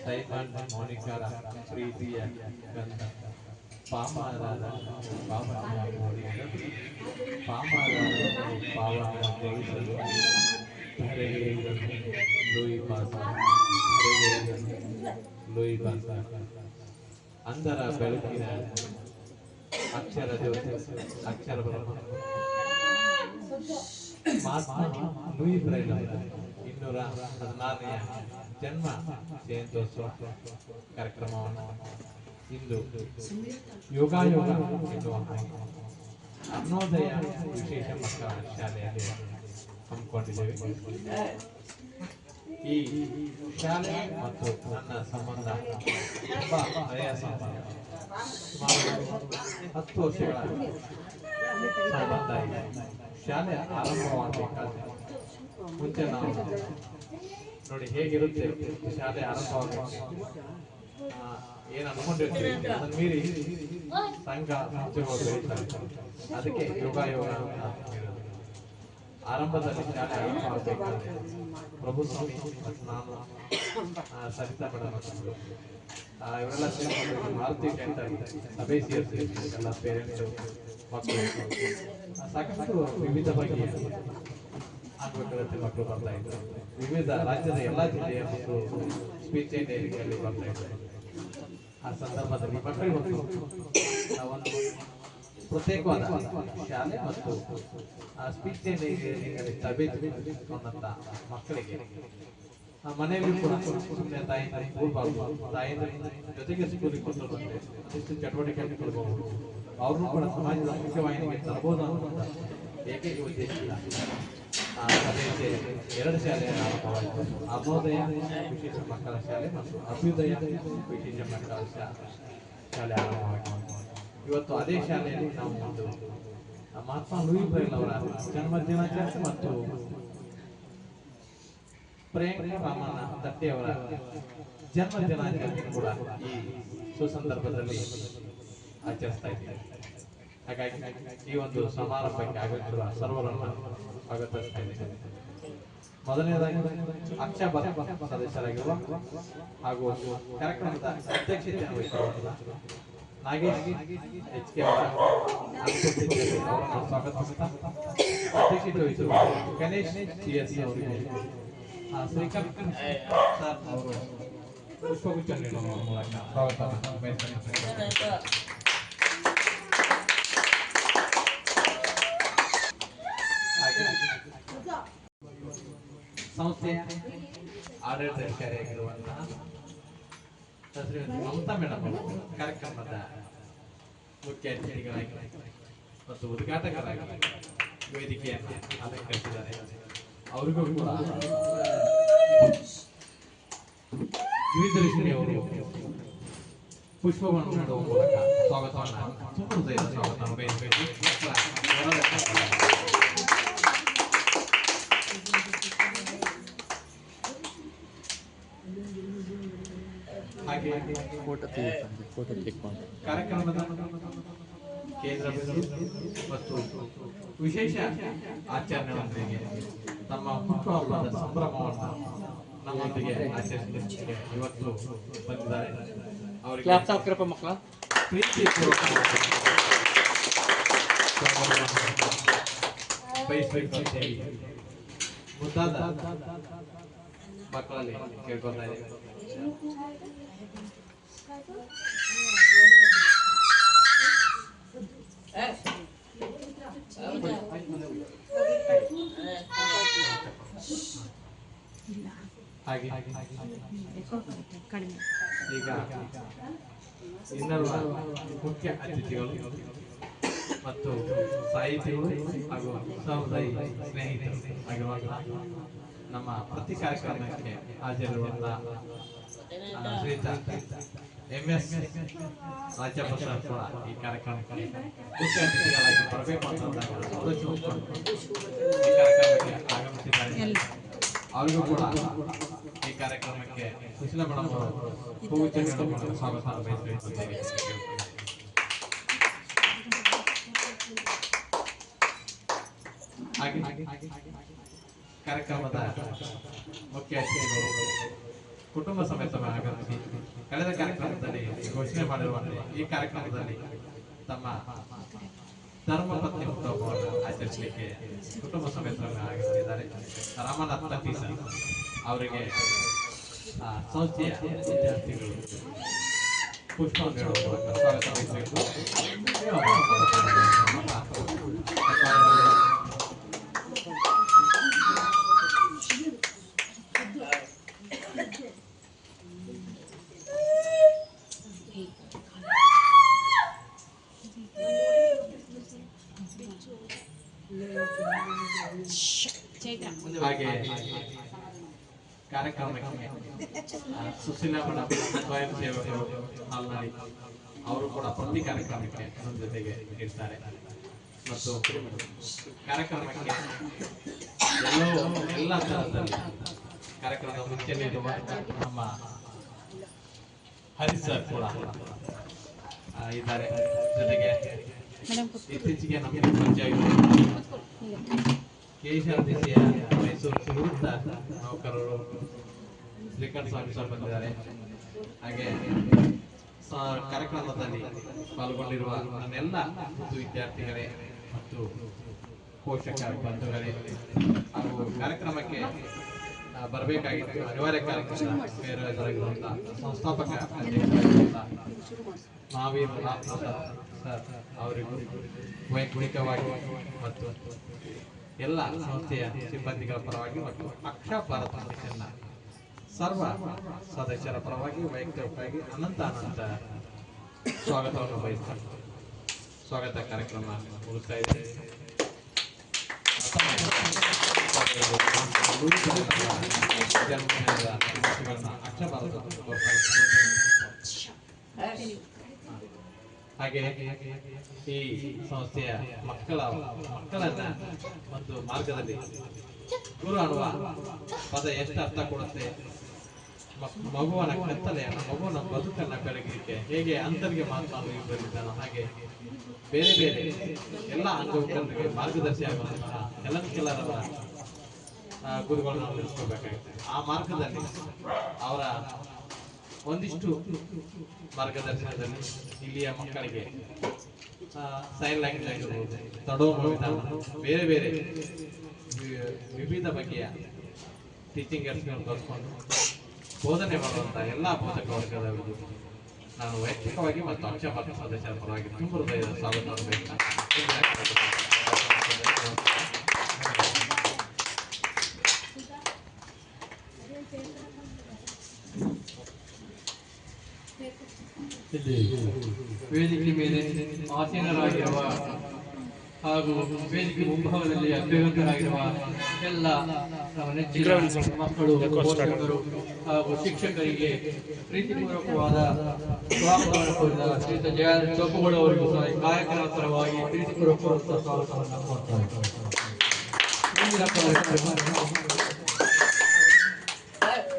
Diamond ಮೋನಿಕಾರ ಪ್ರೀತಿಯ ಗಂಧ ಪಾಮರರ ಪಾವನಗೊಳಿಸಲು ಪಾಮರರ ಪಾವನಗೊಳಿಸಲು ಧರೆಗೆ ಲೂಯಿ ಪಾಸ ಧರೆಗೆ ಲೂಯಿ ಪಾಸ ಅಂದರ ಬೆಳಕಿನ ಅಕ್ಷರ ಜ್ಯೋತಿ ಅಕ್ಷರ ಬ್ರಹ್ಮ ಮಹಾತ್ಮ ಲೂಯಿ ಬ್ರೈಲ್ 216ನೇ ಜನ್ಮ ಜಯಂತ್ಯೋತ್ಸವ ಕಾರ್ಯಕ್ರಮವನ್ನು ಇಂದು ಯೋಗಾಯೋಗ ಎನ್ನುವ ಅರುಣೋದಯ ವಿಶೇಷ ಮಕ್ಕಳ ಶಾಲೆಯಲ್ಲಿ ಹಮ್ಮಿಕೊಂಡಿದ್ದೇವೆ. ಈ ಶಾಲೆ ಮತ್ತು ನನ್ನ ಸಂಬಂಧ ತುಂಬಾ ಹಳೆಯ ಸಂಬಂಧ, ಸುಮಾರು 10 ವರ್ಷಗಳ ಸಂಬಂಧ ಇದೆ. ಶಾಲೆ ಆರಂಭವಾಗಬೇಕಾದ್ರೆ ಮುಂಚೆ ನಾವು ನೋಡಿ ಹೇಗಿರುತ್ತೆ ಶಾಲೆ ಆರಂಭವಾಗಬೇಕು ಏನು ಅನ್ಕೊಂಡಿರ್ತೀವಿ ಅದನ್ನ ಮೀರಿ ಸಂಘ ಅದಕ್ಕೆ ಯೋಗಾಯೋಗ ಅಂತ ಹೇಳೋದು. ಆರಂಭದಲ್ಲಿ ಶಾಲೆ ಆರಂಭವಾಗಬೇಕಾದ್ರೆ ಪ್ರಭು ಸ್ವಾಮಿ ಮತ್ತು ನಾನು ಸರಿತಾ ಮೇಡಮ್ ಇವರೆಲ್ಲ ಸೇರಿ ಮಾರುತಿ ಸೆಂಟರ್ ಸಭೆ ಸೇರಿಸಿ ಎಲ್ಲ ಪೇರೆಂಟ್ಸ್ ಮಕ್ಕಳು ಸಾಕಷ್ಟು ವಿವಿಧ ಬಗೆಯ ಅಂಗವಿಕಲತೆ ಮಕ್ಕಳು ಬರ್ತಾ ಇದ್ರು. ವಿವಿಧ ರಾಜ್ಯದ ಎಲ್ಲ ಜಿಲ್ಲೆಯ ಮಕ್ಕಳು ಸ್ಪೀಚ್ ಅಂಡ್ ಡೈರಿಂಗಲ್ಲಿ ಬರ್ತಾ ಇದ್ದಾರೆ. ಆ ಸಂದರ್ಭದಲ್ಲಿ ಮಕ್ಕಳಿಗೊಂದು ಒಂದು ಪ್ರತ್ಯೇಕವಾದ ಶಾಲೆ ಮತ್ತು ಸ್ಪೀಚ್ ಅಂಡ್ ಡೈರಿಂಗಲ್ಲಿ ತರಬೇತಿಗೊಂಡಂತ ಮಕ್ಕಳಿಗೆ ಮನೆಯಲ್ಲಿ ಕೂಡ ಸುಮ್ಮನೆ ತಾಯಿಯಿಂದ ಕೂರ್ಬಾರ್ದು, ತಾಯಿಯಿಂದ ಜೊತೆಗೆ ಸ್ಕೂಲಿಗೆ ಕೊಟ್ಟು ಬಂದ್ರೆ ಅದೆಷ್ಟು ಚಟುವಟಿಕೆ ಕೊಡ್ಬಹುದು, ಅವ್ರನ್ನೂ ಕೂಡ ಸಮಾಜದ ಮುಖ್ಯವಾಹಿನಿಗೆ ತರಬಹುದು ಅನ್ನುವಂಥ ಏಕೈಕ ಉದ್ದೇಶದಿಂದ ಸಭೆಗೆ 2 ಶಾಲೆ ಆರಂಭವಾಯಿತು. ಅರುಣೋದಯ ವಿಶೇಷ ಮಕ್ಕಳ ಶಾಲೆ ಮತ್ತು ಅಭ್ಯುದಯ ವಿಶೇಷ ಮಕ್ಕಳ ಶಾಲೆ ಆರಂಭವಾಯಿತು. ಇವತ್ತು ಅದೇ ಶಾಲೆಯಲ್ಲಿ ನಾವು ಒಂದು ಮಹಾತ್ಮ ಲೂಯಿ ಬ್ರೈಲ್ ಅವರ ಜನ್ಮ ದಿನಾಚರಣೆ ಮತ್ತು ಪ್ರಿಯಾಂಕಾ ರಾಮಣ್ಣ ದತ್ತಿ ಅವರ ಜನ್ಮ ದಿನಾಚರಣೆ ಕೂಡ ಈ ಸುಸಂದರ್ಭದಲ್ಲಿ ಆಚರಿಸ್ತಾ ಇದ್ದೀವಿ. ಹಾಗಾಗಿ ಈ ಒಂದು ಸಮಾರಂಭಕ್ಕೆ ಆಗಮಿಸಿರುವ ಸರ್ವರನ್ನು ಸ್ವಾಗತಿಸ್ತಾ ಇದ್ದೇನೆ. ಮೊದಲನೇದಾಗಿ ಅಕ್ಷಬ ಸದಸ್ಯರಾಗಿರುವ ಹಾಗೂ ಕಾರ್ಯಕ್ರಮದ ಅಧ್ಯಕ್ಷತೆಯನ್ನು ವಹಿಸಿರುವ ನಾಗೇಶ್ HK ಅವರನ್ನು ಸ್ವಾಗತಿಸುತ್ತಾ ಅಧ್ಯಕ್ಷತೆ ವಹಿಸಿರುವ ಗಣೇಶ್ CS ಅವರಿಗೆ ಶ್ರೀಕಾಂತ್ ಸರ್ ಅವರು ಪುಷ್ಪಗುಚ್ಛ ನೀಡುವ ಮೂಲಕ ಸ್ವಾಗತ ಬಯಸುತ್ತೇನೆ. ಸಂಸ್ಥೆಯ ಆಡಳಿತಾಧಿಕಾರಿಯಾಗಿರುವಂತಹ ಮಮತಾ ಮೇಡಮ್ ಕಾರ್ಯಕ್ರಮದ ಮುಖ್ಯ ಅತಿಥಿಗಳಾಗಿ ಮತ್ತು ಉದ್ಘಾಟಕರಾಗಿ ವೇದಿಕೆಯನ್ನು ಅಲಂಕರಿಸಿದ್ದಾರೆ. ಅವರಿಗೂ ಕೂಡ ಗಿರಿಧರಿಶ್ರೀ ಅವರು ಪುಷ್ಪವನ್ನು ನೀಡುವ ಮೂಲಕ ಸ್ವಾಗತವನ್ನು ತುಂಬ ಹೃದಯದ ಸ್ವಾಗತವನ್ನು ಬಯಸಬೇಕು. ಹಾಗೆ ಕಾರ್ಯಕ್ರಮದ ಕೇಂದ್ರ ಮತ್ತು ವಿಶೇಷ ಆಚರಣೆಯೊಂದಿಗೆ ತಮ್ಮ ಹುಟ್ಟುಹಬ್ಬದ ಸಂಭ್ರಮವನ್ನು ನಮ್ಮೊಂದಿಗೆ ಆಚರಿಸಲಿಕ್ಕೆ ಇವತ್ತು ಬಂದಿದ್ದಾರೆ. ಅವರಿಗೆ ಪ್ರೀತಿಪೂರ್ವಕ ಬಯಸಬೇಕು ಅಂತ ಹೇಳಿ ಮುದ್ದಾದ ಮಕ್ಕಳಲ್ಲಿ ಕೇಳ್ಕೊತಾ ಇದ್ದೇನೆ. ಹಾಗೆ ಈಗ ಇನ್ನೋರ್ವ ಮುಖ್ಯ ಅತಿಥಿಗಳು ಮತ್ತು ಸಾಹಿತಿಗಳು ಹಾಗೂ ಸಹೃದಯಿ ಸ್ನೇಹಿತರು ಆಗಿರುವಂತಹ ನಮ್ಮ ಪ್ರತಿ ಕಾರ್ಯಕ್ರಮಕ್ಕೆ ಹಾಜರಿರುವಂತಹ ಶ್ರೀಯುತ MS ರಾಜ್ಯಪ್ರಸಾದ್ ಕೂಡ ಈ ಕಾರ್ಯಕ್ರಮಕ್ಕೆ ಮುಖ್ಯ ಅತಿಥಿಗಳಾಗಿ ಬರಬೇಕು ಅಂತಂದಾಗ ಈ ಕಾರ್ಯಕ್ರಮಕ್ಕೆ ಆಗಮಿಸಿದ್ದಾರೆ. ಅವರಿಗೂ ಕೂಡ ಈ ಕಾರ್ಯಕ್ರಮಕ್ಕೆ ಸುಶೀಲಾ ಮೇಡಮ್ ಅವರು ಹೂಗುಚ್ಛ ಸ್ವಾಗತ ಬಯಸುತ್ತೇವೆ. ಹಾಗೆ ಕಾರ್ಯಕ್ರಮದ ಮುಖ್ಯ ಅತಿಥಿಗಳು ಕುಟುಂಬ ಸಮೇತವಾಗಿ ಆಗಮಿಸಿ ಕಳೆದ ಕಾರ್ಯಕ್ರಮದಲ್ಲಿ ಘೋಷಣೆ ಮಾಡಿರುವಂತೆ ಈ ಕಾರ್ಯಕ್ರಮದಲ್ಲಿ ತಮ್ಮ ಧರ್ಮಪತ್ನಿ ಹುಟ್ಟುಹಬ್ಬವನ್ನು ಆಚರಿಸಲಿಕ್ಕೆ ಕುಟುಂಬ ಸಮೇತವಾಗಿ ಆಗಮಿಸಿದ್ದಾರೆ. ರಾಮನಾಥ್ ತತೀಸ ಅವರಿಗೆ ಸಂಸ್ಥೆಯ ವಿದ್ಯಾರ್ಥಿಗಳು ಪುಷ್ಪವನ್ನು ನೀಡುವ ಮೂಲಕ ಸ್ವಾಗತ ಬಯಸಬೇಕು. ಹಾಗೆ ಕಾರ್ಯಕ್ರಮಕ್ಕೆ ಸುಶೀಲಾ ಮೇಡಮ್ ಸ್ವಯಂ ಸೇವಕರು ಹಾಲ್ನಳ್ಳಿ ಅವರು ಕೂಡ ಪ್ರತಿ ಕಾರ್ಯಕ್ರಮಕ್ಕೆ ನಮ್ಮ ಜೊತೆಗೆ ಇರ್ತಾರೆ ಮತ್ತು ಕಾರ್ಯಕ್ರಮಕ್ಕೆ ಎಲ್ಲ ತರದಲ್ಲಿ ಕಾರ್ಯಕ್ರಮದ ಮುಂಚೆಯಲ್ಲಿರುವ ನಮ್ಮ ಹರೀಶ್ ಸರ್ ಕೂಡ ಇದ್ದಾರೆ. ಜೊತೆಗೆ ಇತ್ತೀಚೆಗೆ ನಮಗೆ ಪರಿಚಯ ಕೆಎಸ್ಆರ್ಟಿಸಿಯ ಮೈಸೂರು ನಿವೃತ್ತ ನೌಕರರು ಶ್ರೀಕಾಂತ್ ಸ್ವಾಮಿ ಸರ್ ಬಂದಿದ್ದಾರೆ. ಹಾಗೆ ಕಾರ್ಯಕ್ರಮದಲ್ಲಿ ಪಾಲ್ಗೊಂಡಿರುವ ನನ್ನೆಲ್ಲ ವಿದ್ಯಾರ್ಥಿಗಳೇ ಮತ್ತು ಪೋಷಕ ಬಂಧುಗಳೇ ಹಾಗೂ ಕಾರ್ಯಕ್ರಮಕ್ಕೆ ಬರಬೇಕಾಗಿತ್ತು ಅನಿವಾರ್ಯ ಕಾರ್ಯಕ್ರಮ ಸಂಸ್ಥಾಪಕ ಅಧ್ಯಕ್ಷರಾಗಿರುವಂತಹ ಮಹಾವೀರ್ ಸರ್ ಅವರಿಗೂ ವೈಯಕ್ತಿಕವಾಗಿ ಮತ್ತು ಎಲ್ಲ ಸಂಸ್ಥೆಯ ಸಿಬ್ಬಂದಿಗಳ ಪರವಾಗಿ ಮತ್ತು ಅಕ್ಷಾ ಭಾರತ ಮಿಷನ್ನ ಸರ್ವ ಸದಸ್ಯರ ಪರವಾಗಿ ವೈಯಕ್ತಿಕವಾಗಿ ಅನಂತ ಸ್ವಾಗತವನ್ನು ಬಯಸ್ತಾರೆ. ಸ್ವಾಗತ ಕಾರ್ಯಕ್ರಮ ಮುಗಿಸ್ತಾ ಇದೆ. ಅಕ್ಷಾ ಭಾರತ ಹಾಗೆ ಈ ಸಂಸ್ಥೆಯ ಮಕ್ಕಳನ್ನ ಒಂದು ಮಾರ್ಗದಲ್ಲಿ ಗುರು ಅನ್ನುವ ಪದ ಎಷ್ಟು ಅರ್ಥ ಕೊಡುತ್ತೆ, ಮಗುವನ ಕತ್ತಲೆಯನ್ನು ಮಗುವನ ಬದುಕನ್ನ ಬೆಳಗಲಿಕ್ಕೆ ಹೇಗೆ ಅಂತರಿಗೆ ಮಾತನಾಡುವುದರಿಂದ ಹಾಗೆ ಬೇರೆ ಬೇರೆ ಎಲ್ಲ ಅಂಗವಿಕಲರಿಗೆ ಮಾರ್ಗದರ್ಶಿ ಆಗುವಂತಹ ಹೆಲನ್ ಕೆಲ್ಲರ್ ಅವರ ಗುರುಗಳನ್ನು ನಾವು ತಿಳಿಸ್ಕೋಬೇಕಾಗುತ್ತೆ. ಆ ಮಾರ್ಗದಲ್ಲಿ ಅವರ ಒಂದಿಷ್ಟು ಮಾರ್ಗದರ್ಶನದಲ್ಲಿ ಇಲ್ಲಿಯ ಮಕ್ಕಳಿಗೆ ಸೈನ್ ಲ್ಯಾಂಗ್ವೇಜ್ ಆಗಿರ್ಬೋದು, ತಡೋಮ ವಿಧಾನ, ಬೇರೆ ಬೇರೆ ವಿವಿಧ ಬಗೆಯ ಟೀಚಿಂಗ್ ಏಡ್ಸ್ಗಳನ್ನು ತೋರಿಸ್ಕೊಂಡು ಬೋಧನೆ ಮಾಡುವಂತಹ ಎಲ್ಲ ಬೋಧಕ ವರ್ಗದವರಿಗೂ ನಾನು ವೈಯಕ್ತಿಕವಾಗಿ ಮತ್ತು ಅಕ್ಷಾ ಭಾರತ ಸದಸ್ಯರ ಪರವಾಗಿ ತುಂಬ ಹೃದಯದ ಸ್ವಾಗತವನ್ನು ಬಯಸುತ್ತೇನೆ. ವೇದಿಕೆ ಮೇಲೆ ಆಸೀನರಾಗಿರುವ ಹಾಗೂ ವೇದಿಕೆ ಮುಂಭಾಗದಲ್ಲಿ ಅಭ್ಯಗತರಾಗಿರುವ ಎಲ್ಲ ನಮ್ಮ ನೆಚ್ಚಿನ ಮಕ್ಕಳು, ಪೋಷಕರು ಹಾಗೂ ಶಿಕ್ಷಕರಿಗೆ ಪ್ರೀತಿಪೂರ್ವಕವಾದ ಸ್ವಾಗತವನ್ನು ಕೋರಿದ ಶ್ರೀಯುತ ಜಯಾನಂದ ಚೊಕ್ಕಗೋಡು ಅವರಿಗೂ ಸಹ ಕಾರ್ಯಕ್ರಮ ಪರವಾಗಿ ಪ್ರೀತಿಪೂರ್ವಕವಾದ ಸ್ವಾಗತವನ್ನು ಕೋರ್ತಾರೆ.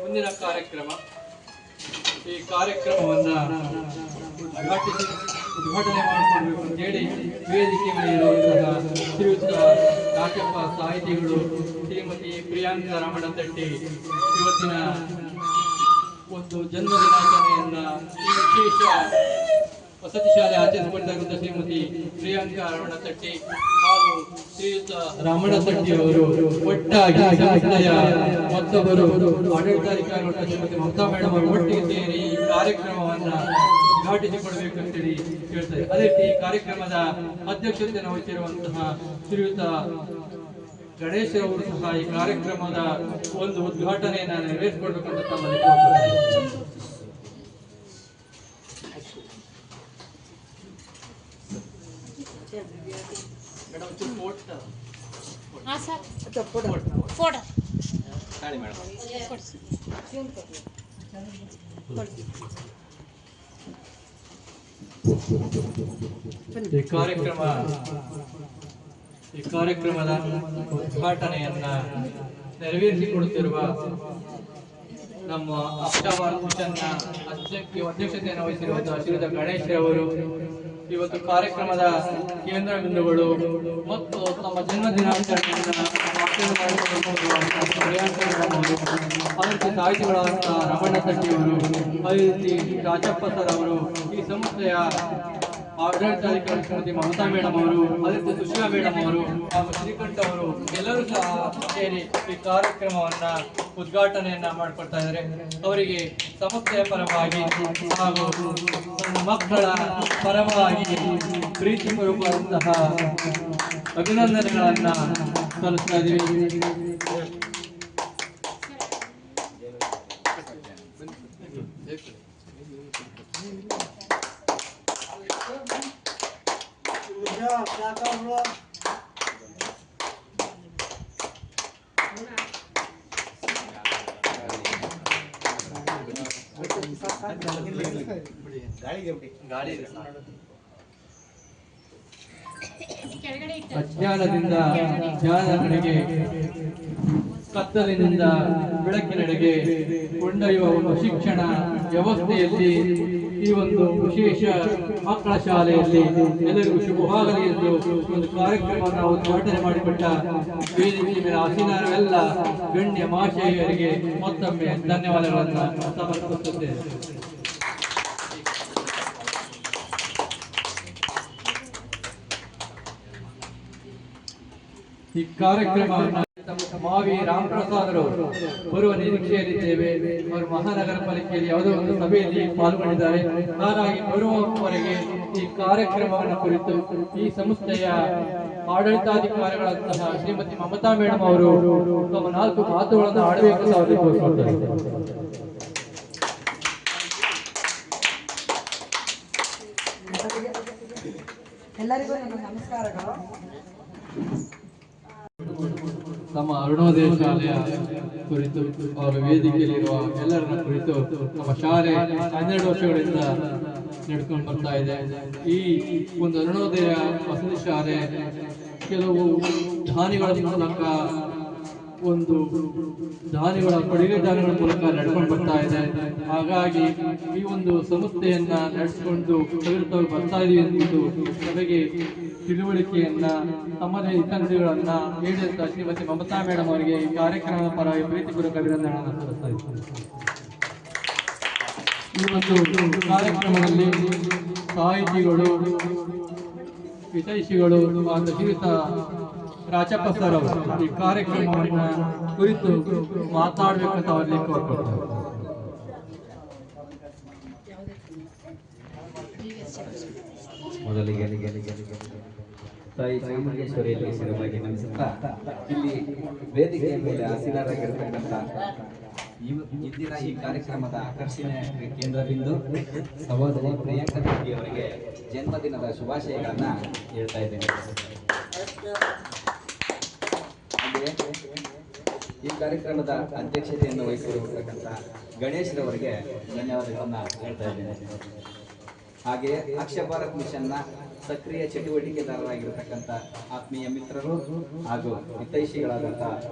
ಮುಂದಿನ ಕಾರ್ಯಕ್ರಮ ಈ ಕಾರ್ಯಕ್ರಮವನ್ನ ಉದ್ಘಾಟನೆ ಮಾಡಿಕೊಳ್ಬೇಕು ಅಂತೇಳಿ ವೇದಿಕೆ ಮೇಲೆ ಇರುವಂತಹ ಶ್ರೀಯುತ ನಾಟ್ಯಪ್ಪ ಸಾಹಿತಿಗಳು ಶ್ರೀಮತಿ ಪ್ರಿಯಾಂಕಾ ರಮಣತಟ್ಟಿ ಇವತ್ತಿನ ಒಂದು ಜನ್ಮ ದಿನಾಚರಣೆಯನ್ನ ಈ ವಿಶೇಷ ವಸತಿ ಶಾಲೆ ಆಚರಿಸಿಕೊಂಡಿರುವಂತಹ ಶ್ರೀಮತಿ ಪ್ರಿಯಾಂಕಾ ರಮಣತಟ್ಟಿ ಹಾಗೂ ಶ್ರೀಯುತ ರಮಣತಟ್ಟಿ ಅವರು ಒಟ್ಟಾಗಿ ಸಂಸ್ಥೆಯ ಮತ್ತೊಬ್ಬರು ಆಡಳಿತಾಧಿಕಾರಿಗಳ ಶ್ರೀಮತಿ ಮಮತಾ ಮೇಡಮ್ ಅವರು ಒಟ್ಟಿಗೆ ಸೇರಿ ಈ ಕಾರ್ಯಕ್ರಮವನ್ನ ಉದ್ಘಾಟಿಸಿಕೊಡಬೇಕು ಅಂತೇಳಿ ಹೇಳ್ತಾರೆ. ಅದೇ ರೀತಿ ಈ ಕಾರ್ಯಕ್ರಮದ ಅಧ್ಯಕ್ಷತೆಯನ್ನು ವಹಿಸಿರುವಂತಹ ಶ್ರೀಯುತ ಗಣೇಶ್ ಅವರು ಸಹ ಈ ಕಾರ್ಯಕ್ರಮದ ಒಂದು ಉದ್ಘಾಟನೆಯನ್ನು ನೆರವೇರಿಸಿಕೊಡ್ಬೇಕಂತ ತಮ್ಮಲ್ಲಿ ಈ ಕಾರ್ಯಕ್ರಮದ ಉದ್ಘಾಟನೆಯನ್ನ ನೆರವೇರಿಸಿಕೊಡುತ್ತಿರುವ ನಮ್ಮ ಅಕ್ಷಾ ಭಾರತ ಮಿಷನ್ನ ಅಧ್ಯಕ್ಷತೆಯನ್ನು ವಹಿಸಿರುವಂತಹ ಶ್ರೀಯುತ ಗಣೇಶ್ ಅವರು ಇವತ್ತು ಕಾರ್ಯಕ್ರಮದ ಕೇಂದ್ರ ಬಿಂದುಗಳು ಮತ್ತು ತಮ್ಮ ಜನ್ಮ ದಿನಾಚರಣೆಯನ್ನು ಆಚರಣೆ ಮಾಡಿಕೊಳ್ಳುವಂತಹ ಪ್ರಿಯಾಂಕ ಮೇಡಮ್ ಅವರು, ಅದೇ ರೀತಿ ಸಾಹಿತಿಗಳಾದಂತಹ ರಮಣ ತಟ್ಟಿಯವರು, ಅದೇ ರೀತಿ ರಾಜಪ್ಪ ಸರ್ ಅವರು, ಈ ಸಂಸ್ಥೆಯ ಆಡಳಿತಾಧಿಕಾರಿ ಶ್ರೀಮತಿ ಮಮತಾ ಮೇಡಮ್ ಅವರು, ಅದೇ ರೀತಿ ಸುಶೀಲಾ ಮೇಡಮ್ ಅವರು ಹಾಗೂ ಶ್ರೀಕಂಠ ಅವರು ಎಲ್ಲರೂ ಸಹ ಸೇರಿ ಈ ಕಾರ್ಯಕ್ರಮವನ್ನ ಉದ್ಘಾಟನೆಯನ್ನ ಮಾಡಿಕೊಡ್ತಾ ಇದ್ದಾರೆ. ಅವರಿಗೆ ಸಂಸ್ಥೆಯ ಪರವಾಗಿ ಹಾಗೂ ನನ್ನ ಮಕ್ಕಳ ಪರವಾಗಿ ಪ್ರೀತಿಪೂರ್ವಕವಾದಂತಹ ಅಭಿನಂದನೆಗಳನ್ನ ಸಲ್ಲಿಸ್ತಾ ಇದ್ದೀವಿ. ಅಜ್ಞಾನದಿಂದ ಜ್ಞಾನ ಕಡೆಗೆ, ಕತ್ತಲಿನಿಂದ ಬೆಳಕಿನೆಡೆಗೆ ಕೊಂಡೊಯ್ಯುವ ಒಂದು ಶಿಕ್ಷಣ ವ್ಯವಸ್ಥೆಯಲ್ಲಿ ಈ ಒಂದು ವಿಶೇಷ ಮಕ್ಕಳ ಶಾಲೆಯಲ್ಲಿ ಎಲ್ಲರಿಗೂ ಶುಭವಾಗಲಿ ಎಂದು ಒಂದು ಕಾರ್ಯಕ್ರಮವನ್ನು ಉದ್ಘಾಟನೆ ಮಾಡಿಕೊಟ್ಟ ವೇದಿಕೆ ಮೇಲೆ ಆಸೀನರೆಲ್ಲ ಗಣ್ಯ ಮಹಾಶಯರಿಗೆ ಮತ್ತೊಮ್ಮೆ ಧನ್ಯವಾದಗಳನ್ನು ಸಮರ್ಪಿಸುತ್ತೇನೆ. ಈ ಕಾರ್ಯಕ್ರಮವನ್ನು ಮಾವಿ ರಾಮಪ್ರಸಾದರವರು ಬರುವ ನಿರೀಕ್ಷೆಯಲ್ಲಿದ್ದೇವೆ. ಅವರು ಮಹಾನಗರ ಪಾಲಿಕೆಯಲ್ಲಿ ಯಾವುದೋ ಒಂದು ಸಭೆಯಲ್ಲಿ ಪಾಲ್ಗೊಂಡಿದ್ದಾರೆ. ಹಾಗಾಗಿ ಬರುವವರೆಗೆ ಈ ಕಾರ್ಯಕ್ರಮವನ್ನು ಕುರಿತು ಈ ಸಂಸ್ಥೆಯ ಆಡಳಿತಾಧಿಕಾರಿಗಳಂತಹ ಶ್ರೀಮತಿ ಮಮತಾ ಮೇಡಮ್ ಅವರು ತಮ್ಮ 4 ಮಾತುಗಳನ್ನು ಆಡಬೇಕು ಅವರಿಗೆ ತೋರಿಸುತ್ತಾರೆ. ಎಲ್ಲರಿಗೂ ನನ್ನ ನಮಸ್ಕಾರಗಳು. ನಮ್ಮ ಅರುಣೋದಯ ಶಾಲೆಯ ಕುರಿತು ಅವರ ವೇದಿಕೆಯಲ್ಲಿರುವ ಎಲ್ಲರನ್ನ ಕುರಿತು ನಮ್ಮ ಶಾಲೆ 12 ವರ್ಷಗಳಿಂದ ನಡ್ಕೊಂಡು ಬರ್ತಾ ಇದೆ. ಈ ಒಂದು ಅರುಣೋದಯ ವಸತಿ ಶಾಲೆ ಕೆಲವು ದಾನಿಗಳ ಮೂಲಕ ಒಂದು ಕೊಡುಗೆ ದಾನಿಗಳ ಮೂಲಕ ನಡ್ಕೊಂಡು ಬರ್ತಾ ಇದೆ. ಹಾಗಾಗಿ ಈ ಒಂದು ಸಂಸ್ಥೆಯನ್ನ ನಡೆಸಿಕೊಂಡು ತೆಗೆದುಕೊಂಡು ಬರ್ತಾ ಇದೀವಿ ಎಂದು ಸಭೆಗೆ ತಿಳುವಳಿಕೆಯನ್ನ ತಮ್ಮದೇ ಹಿತನುಡಿಗಳನ್ನ ಹೇಳಿದಂತ ಶ್ರೀಮತಿ ಮಮತಾ ಮೇಡಮ್ ಅವರಿಗೆ ಈ ಕಾರ್ಯಕ್ರಮದ ಪರವಾಗಿ ಪ್ರೀತಿಪೂರ್ವಕ ಅಭಿನಂದನೆಗಳನ್ನು ಸಲ್ಲಿಸ್ತಾ ಇದ್ದೇನೆ. ಈ ಒಂದು ಕಾರ್ಯಕ್ರಮದಲ್ಲಿ ಸಾಹಿತಿಗಳು, ಹಿತೈಷಿಗಳು ಹಾಗೂ ಶ್ರೀಯುತ ರಾಜಪ್ಪ ಸರ್ ಅವರು ಈ ಕಾರ್ಯಕ್ರಮವನ್ನು ಕುರಿತು ಮಾತಾಡಬೇಕಂತ ಅವರಲ್ಲಿ ಕೋರ್ಕೊಳ್ತಾರೆ. ಮೊದಲಿಗೆ ತಾಯಿ ಚಾಮುಂಡೇಶ್ವರಿಯಲ್ಲಿ ಶಿರವಾಗಿ ನಮಿಸುತ್ತಾ, ಇಲ್ಲಿ ವೇದಿಕೆಯ ಮೇಲೆ ಆಸೀನರಾಗಿರ್ತಕ್ಕಂಥ ಇಂದಿನ ಈ ಕಾರ್ಯಕ್ರಮದ ಆಕರ್ಷಣೆ ಕೇಂದ್ರ ಬಿಂದು ಸಹೋದರಿ ಪ್ರಿಯಾಂಕ ರೆಡ್ಡಿ ಅವರಿಗೆ ಜನ್ಮದಿನದ ಶುಭಾಶಯಗಳನ್ನ ಹೇಳ್ತಾ ಇದ್ದೇನೆ. ಹಾಗೆಯೇ ಈ ಕಾರ್ಯಕ್ರಮದ ಅಧ್ಯಕ್ಷತೆಯನ್ನು ವಹಿಸಿರುವಂತಕ್ಕಂಥ ಗಣೇಶ್ರವರಿಗೆ ಧನ್ಯವಾದಗಳನ್ನ ಹೇಳ್ತಾ ಇದ್ದೇನೆ. ಹಾಗೆಯೇ ಅಕ್ಷಯ ಭಾರತ್ ಮಿಷನ್ನ ಸಕ್ರಿಯ ಚಟುವಟಿಕೆದಾರರಾಗಿರತಕ್ಕಂಥ ಆತ್ಮೀಯ ಮಿತ್ರರು ಹಾಗೂ ಹಿತೈಷಿಗಳಾದಂಥ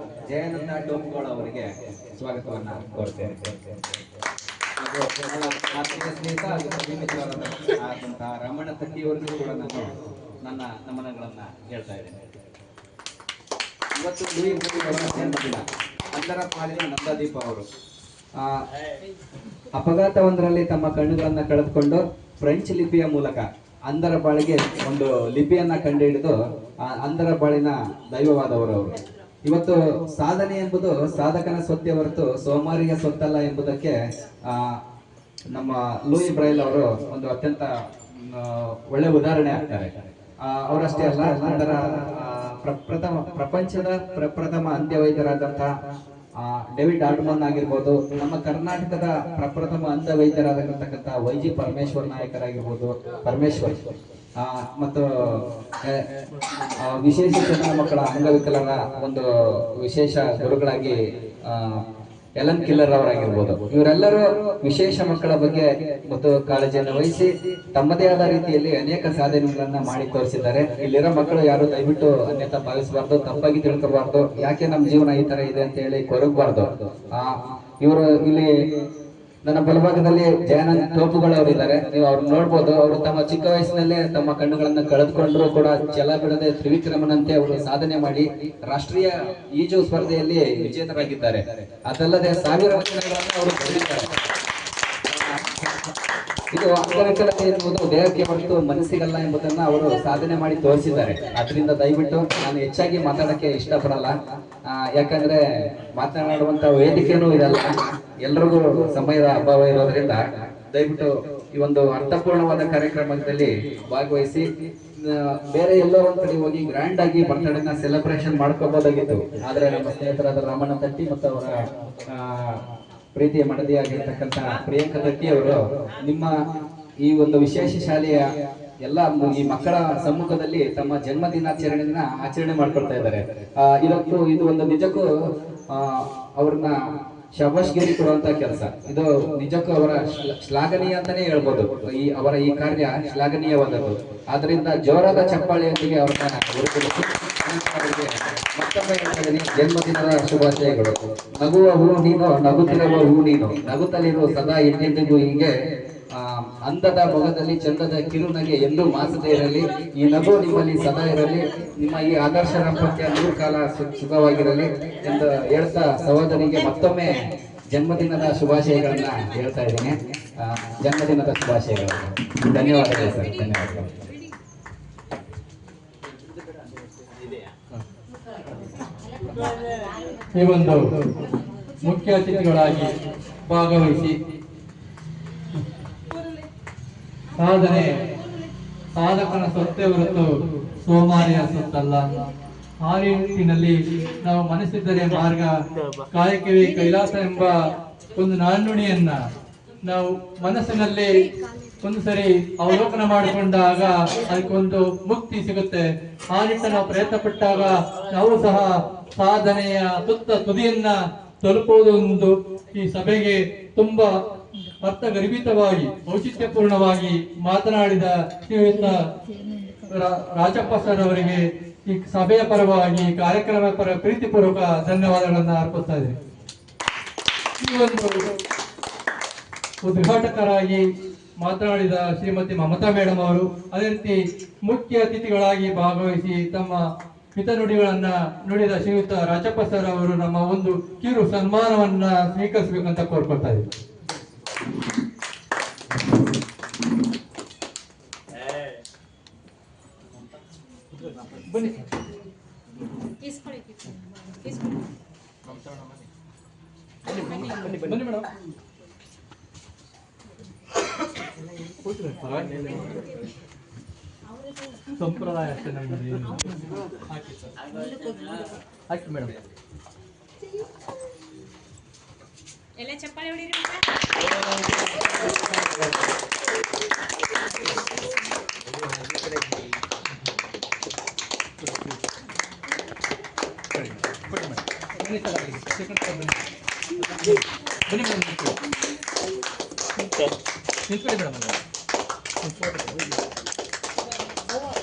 ಜಯಾನಂದ ಡೋಮ್ಗೋಳ ಅವರಿಗೆ ಸ್ವಾಗತವನ್ನ ಕೋರ್ತೇನೆ. ಹಾಗೂ ಆತ್ಮೀಯ ಸ್ನೇಹಿತ ಹಾಗೂ ಮಿತ್ರರಾದಂತಹ ರಮಣ ತಟ್ಟಿಯವರಿಗೂ ಕೂಡ ನಾನು ನನ್ನ ನಮನಗಳನ್ನ ಹೇಳ್ತಾ ಇದ್ದೇನೆ. ಇವತ್ತು ಅವರ ಜನ್ಮದಿನ. ಅಂತರ ಪಾಲಿನ ನಂದಾದೀಪ ಅವರು ಅಪಘಾತವೊಂದರಲ್ಲಿ ತಮ್ಮ ಕಣ್ಣುಗಳನ್ನ ಕಳೆದುಕೊಂಡು ಫ್ರೆಂಚ್ ಲಿಪಿಯ ಮೂಲಕ ಅಂಧರ ಬಾಳಿಗೆ ಒಂದು ಲಿಪಿಯನ್ನ ಕಂಡುಹಿಡಿದು ಅಂಧರ ಬಾಳಿನ ದೈವವಾದವರು ಅವರು. ಇವತ್ತು ಸಾಧನೆ ಎಂಬುದು ಸಾಧಕನ ಸ್ವತ್ತೇ ಹೊರತು ಸೋಮಾರಿಯ ಸ್ವತ್ತಲ್ಲ ಎಂಬುದಕ್ಕೆ ನಮ್ಮ ಲೂಯಿ ಬ್ರೈಲ್ ಅವರು ಒಂದು ಅತ್ಯಂತ ಒಳ್ಳೆ ಉದಾಹರಣೆ ಆಗ್ತಾರೆ. ಅವರಷ್ಟೇ ಅಲ್ಲ, ನಂತರ ಪ್ರಪಂಚದ ಪ್ರಪ್ರಥಮ ಅಂತ್ಯವೈದ್ಯರಾದಂತಹ ಡೇವಿಡ್ ಆಲ್ಟ್ಮನ್ ಆಗಿರ್ಬೋದು, ನಮ್ಮ ಕರ್ನಾಟಕದ ಪ್ರಪ್ರಥಮ ಅಂಧವೈದ್ಯರಾಗಿರ್ತಕ್ಕಂಥ ವೈಜಿ ಪರಮೇಶ್ವರ್ ನಾಯಕರಾಗಿರ್ಬೋದು, ಪರಮೇಶ್ವರ್ ಮತ್ತು ವಿಶೇಷ ಚೇತನ ಮಕ್ಕಳ ಅಂಗವಿಕಲರ ಒಂದು ವಿಶೇಷ ಗುರುಗಳಾಗಿ ಎಲನ್ ಕಿಲ್ಲರ್ ಅವರಾಗಿರ್ಬೋದು, ಇವರೆಲ್ಲರೂ ವಿಶೇಷ ಮಕ್ಕಳ ಬಗ್ಗೆ ಮತ್ತು ಕಾಳಜಿಯನ್ನು ವಹಿಸಿ ತಮ್ಮದೇ ಆದ ರೀತಿಯಲ್ಲಿ ಅನೇಕ ಸಾಧನೆಗಳನ್ನ ಮಾಡಿ ತೋರಿಸಿದ್ದಾರೆ. ಇಲ್ಲಿರೋ ಮಕ್ಕಳು ಯಾರು ದಯವಿಟ್ಟು ಅನ್ಯತಾ ಭಾವಿಸಬಾರ್ದು, ತಪ್ಪಾಗಿ ತಿಳ್ಕೋಬಾರ್ದು, ಯಾಕೆ ನಮ್ಮ ಜೀವನ ಈ ತರ ಇದೆ ಅಂತ ಹೇಳಿ ಕೊರಗಬಾರ್ದು. ಇವರು ಇಲ್ಲಿ ನನ್ನ ಬಲಭಾಗದಲ್ಲಿ ಜಯಾನಂದ್ ತೋಪುಗಳು ಅವರು ಇದ್ದಾರೆ. ನೀವು ಅವ್ರನ್ನ ನೋಡ್ಬೋದು. ಅವರು ತಮ್ಮ ಚಿಕ್ಕ ವಯಸ್ಸಿನಲ್ಲೇ ತಮ್ಮ ಕಣ್ಣುಗಳನ್ನ ಕಳೆದುಕೊಂಡ್ರು ಕೂಡ ಛಲ ಬಿಡದೆ ತ್ರಿವಿಕ್ರಮನಂತೆ ಅವರು ಸಾಧನೆ ಮಾಡಿ ರಾಷ್ಟ್ರೀಯ ಈಜು ಸ್ಪರ್ಧೆಯಲ್ಲಿ ವಿಜೇತರಾಗಿದ್ದಾರೆ. ಅದಲ್ಲದೆ 1000 ವಚನಗಳನ್ನು ಅವರು ಬರೆದಿದ್ದಾರೆ. ಇದು ಅಂಗವಿಕಲತೆ ಎನ್ನುವುದು ದೇಹಕ್ಕೆ ಹೊರತು ಮನಸ್ಸಿಗಲ್ಲ ಎಂಬುದನ್ನ ಅವರು ಸಾಧನೆ ಮಾಡಿ ತೋರಿಸಿದ್ದಾರೆ. ಅದರಿಂದ ದಯವಿಟ್ಟು ನಾನು ಹೆಚ್ಚಾಗಿ ಮಾತಾಡಕ್ಕೆ ಇಷ್ಟಪಡಲ್ಲ, ಯಾಕಂದ್ರೆ ಮಾತನಾಡುವಂತ ವೇದಿಕೆನೂ ಇದಲ್ಲ, ಎಲ್ರಿಗೂ ಸಮಯದ ಅಭಾವ ಇರೋದ್ರಿಂದ ದಯವಿಟ್ಟು ಈ ಒಂದು ಅರ್ಥಪೂರ್ಣವಾದ ಕಾರ್ಯಕ್ರಮದಲ್ಲಿ ಭಾಗವಹಿಸಿ ಬೇರೆ ಎಲ್ಲೋ ಒಂದ್ ಕಡೆ ಹೋಗಿ ಗ್ರ್ಯಾಂಡ್ ಆಗಿ ಬರ್ತಡೇನ ಸೆಲೆಬ್ರೇಷನ್ ಮಾಡ್ಕೋಬಹುದಾಗಿತ್ತು. ಆದ್ರೆ ನಮ್ಮ ಸ್ನೇಹಿತರಾದ ರಾಮಣ್ಣ ತಟ್ಟಿ ಮತ್ತು ಅವರ ಪ್ರೀತಿಯ ಮಡದಿಯಾಗಿರ್ತಕ್ಕಂಥ ಪ್ರಿಯಾಂಕಾ ತಟ್ಟಿ ಅವರು ನಿಮ್ಮ ಈ ಒಂದು ವಿಶೇಷ ಶಾಲೆಯ ಎಲ್ಲ ಈ ಮಕ್ಕಳ ಸಮ್ಮುಖದಲ್ಲಿ ತಮ್ಮ ಜನ್ಮ ದಿನಾಚರಣೆಯನ್ನ ಆಚರಣೆ ಮಾಡ್ಕೊಳ್ತಾ ಇದ್ದಾರೆ. ಇದು ಒಂದು ನಿಜಕ್ಕೂ ಅವ್ರನ್ನ ಶಬಾಷ್ಗಿರಿ ಕೊಡುವಂತ ಕೆಲಸ. ಇದು ನಿಜಕ್ಕೂ ಅವರ ಶ್ಲಾಘನೀಯ ಅಂತಾನೆ ಹೇಳ್ಬೋದು. ಅವರ ಈ ಕಾರ್ಯ ಶ್ಲಾಘನೀಯವಾದದ್ದು. ಆದ್ರಿಂದ ಜೋರಾದ ಚಪ್ಪಾಳೆಯೊಂದಿಗೆ ಅವರನ್ನ ಮತ್ತೊಮ್ಮೆ ಜನ್ಮದಿನದ ಶುಭಾಶಯಗಳು. ನಗುವ ಹೂ ನೀನು, ನಗುತ್ತಿರುವ ಹೂ ನೀನು, ನಗುತ್ತಲಿರು ಸದಾ ಎಂದೆಂದಿಗೂ ಹೀಗೆ. ಅಂದದ ಮೊಗದಲ್ಲಿ ಚಂದದ ಕಿರುನಗೆ ಎಂದೂ ಮಾಸದೇ ಇರಲಿ. ಈ ನಗು ನಿಮ್ಮಲ್ಲಿ ಸದಾ ಇರಲಿ. ನಿಮ್ಮ ಈ ಆದರ್ಶ ದಾಂಪತ್ಯ 100 ಕಾಲ ಸುಖವಾಗಿರಲಿ ಎಂದು ಹೇಳ್ತಾ ಸಹೋದರಿಗೆ ಮತ್ತೊಮ್ಮೆ ಜನ್ಮದಿನದ ಶುಭಾಶಯಗಳನ್ನ ಹೇಳ್ತಾ ಇದ್ದೀನಿ. ಜನ್ಮದಿನದ ಶುಭಾಶಯಗಳು. ಧನ್ಯವಾದಗಳು ಸರ್, ಧನ್ಯವಾದಗಳು. ಈ ಒಂದು ಮುಖ್ಯ ಅತಿಥಿಗಳಾಗಿ ಭಾಗವಹಿಸಿ ಸಾಧಕನ ಸೊತ್ತೆ ಹೊರತು ಸೋಮಾರಿಯ ಸೊತ್ತಲ್ಲ. ಆ ನಿಟ್ಟಿನಲ್ಲಿ ನಾವು ಮನಸ್ಸಿದ್ದರೆ ಮಾರ್ಗ, ಕಾಯಕವೇ ಕೈಲಾಸ ಎಂಬ ಒಂದು ನಾಣ್ಣುಡಿಯನ್ನ ನಾವು ಮನಸ್ಸಿನಲ್ಲಿ ಒಂದು ಸರಿ ಅವಲೋಕನ ಮಾಡಿಕೊಂಡಾಗ ಅದಕ್ಕೊಂದು ಮುಕ್ತಿ ಸಿಗುತ್ತೆ. ಆ ನಿಟ್ಟಿನಲ್ಲಿ ನಾವು ಪ್ರಯತ್ನ ಪಟ್ಟಾಗ ನಾವು ಸಹ ಸಾಧನೆಯ ತುದಿಯನ್ನ ತಲುಪುವುದು ಒಂದು ಈ ಸಭೆಗೆ ತುಂಬಾ ಅರ್ಥಗರ್ಭಿತವಾಗಿ ಔಚಿತ್ಯಪೂರ್ಣವಾಗಿ ಮಾತನಾಡಿದ ಶ್ರೀಯುತ ರಾಜಪ್ಪ ಸರ್ ಅವರಿಗೆ ಈ ಸಭೆಯ ಪರವಾಗಿ ಕಾರ್ಯಕ್ರಮ ಪ್ರೀತಿಪೂರ್ವಕ ಧನ್ಯವಾದಗಳನ್ನ ಅರ್ಪಿಸ್ತಾ ಇದ್ದೇನೆ. ಈ ಒಂದು ಉದ್ಘಾಟಕರಾಗಿ ಮಾತನಾಡಿದ ಶ್ರೀಮತಿ ಮಮತಾ ಮೇಡಮ್ ಅವರು, ಅದೇ ರೀತಿ ಮುಖ್ಯ ಅತಿಥಿಗಳಾಗಿ ಭಾಗವಹಿಸಿ ತಮ್ಮ ಹಿತನುಡಿಗಳನ್ನ ನುಡಿದ ಶ್ರೀಯುತ ರಾಜಪ್ಪ ಸರ್ ಅವರು ನಮ್ಮ ಒಂದು ಕಿರು ಸನ್ಮಾನವನ್ನ ಸ್ವೀಕರಿಸಬೇಕಂತ ಕೋರ್ಕೊಳ್ತಾ ಇದ್ದೀವಿ. ಬನ್ನಿ ಬನ್ನಿ ಮೇಡಮ್. ಸಂಪ್ರದಾಯ ಅಷ್ಟೇ ನಮ್ಮದು. ಹಾಕಿ ಮೇಡಮ್. ಎಲ್ಲ ಚಪ್ಪಾಳೆ ಹೊಡೀರಿ.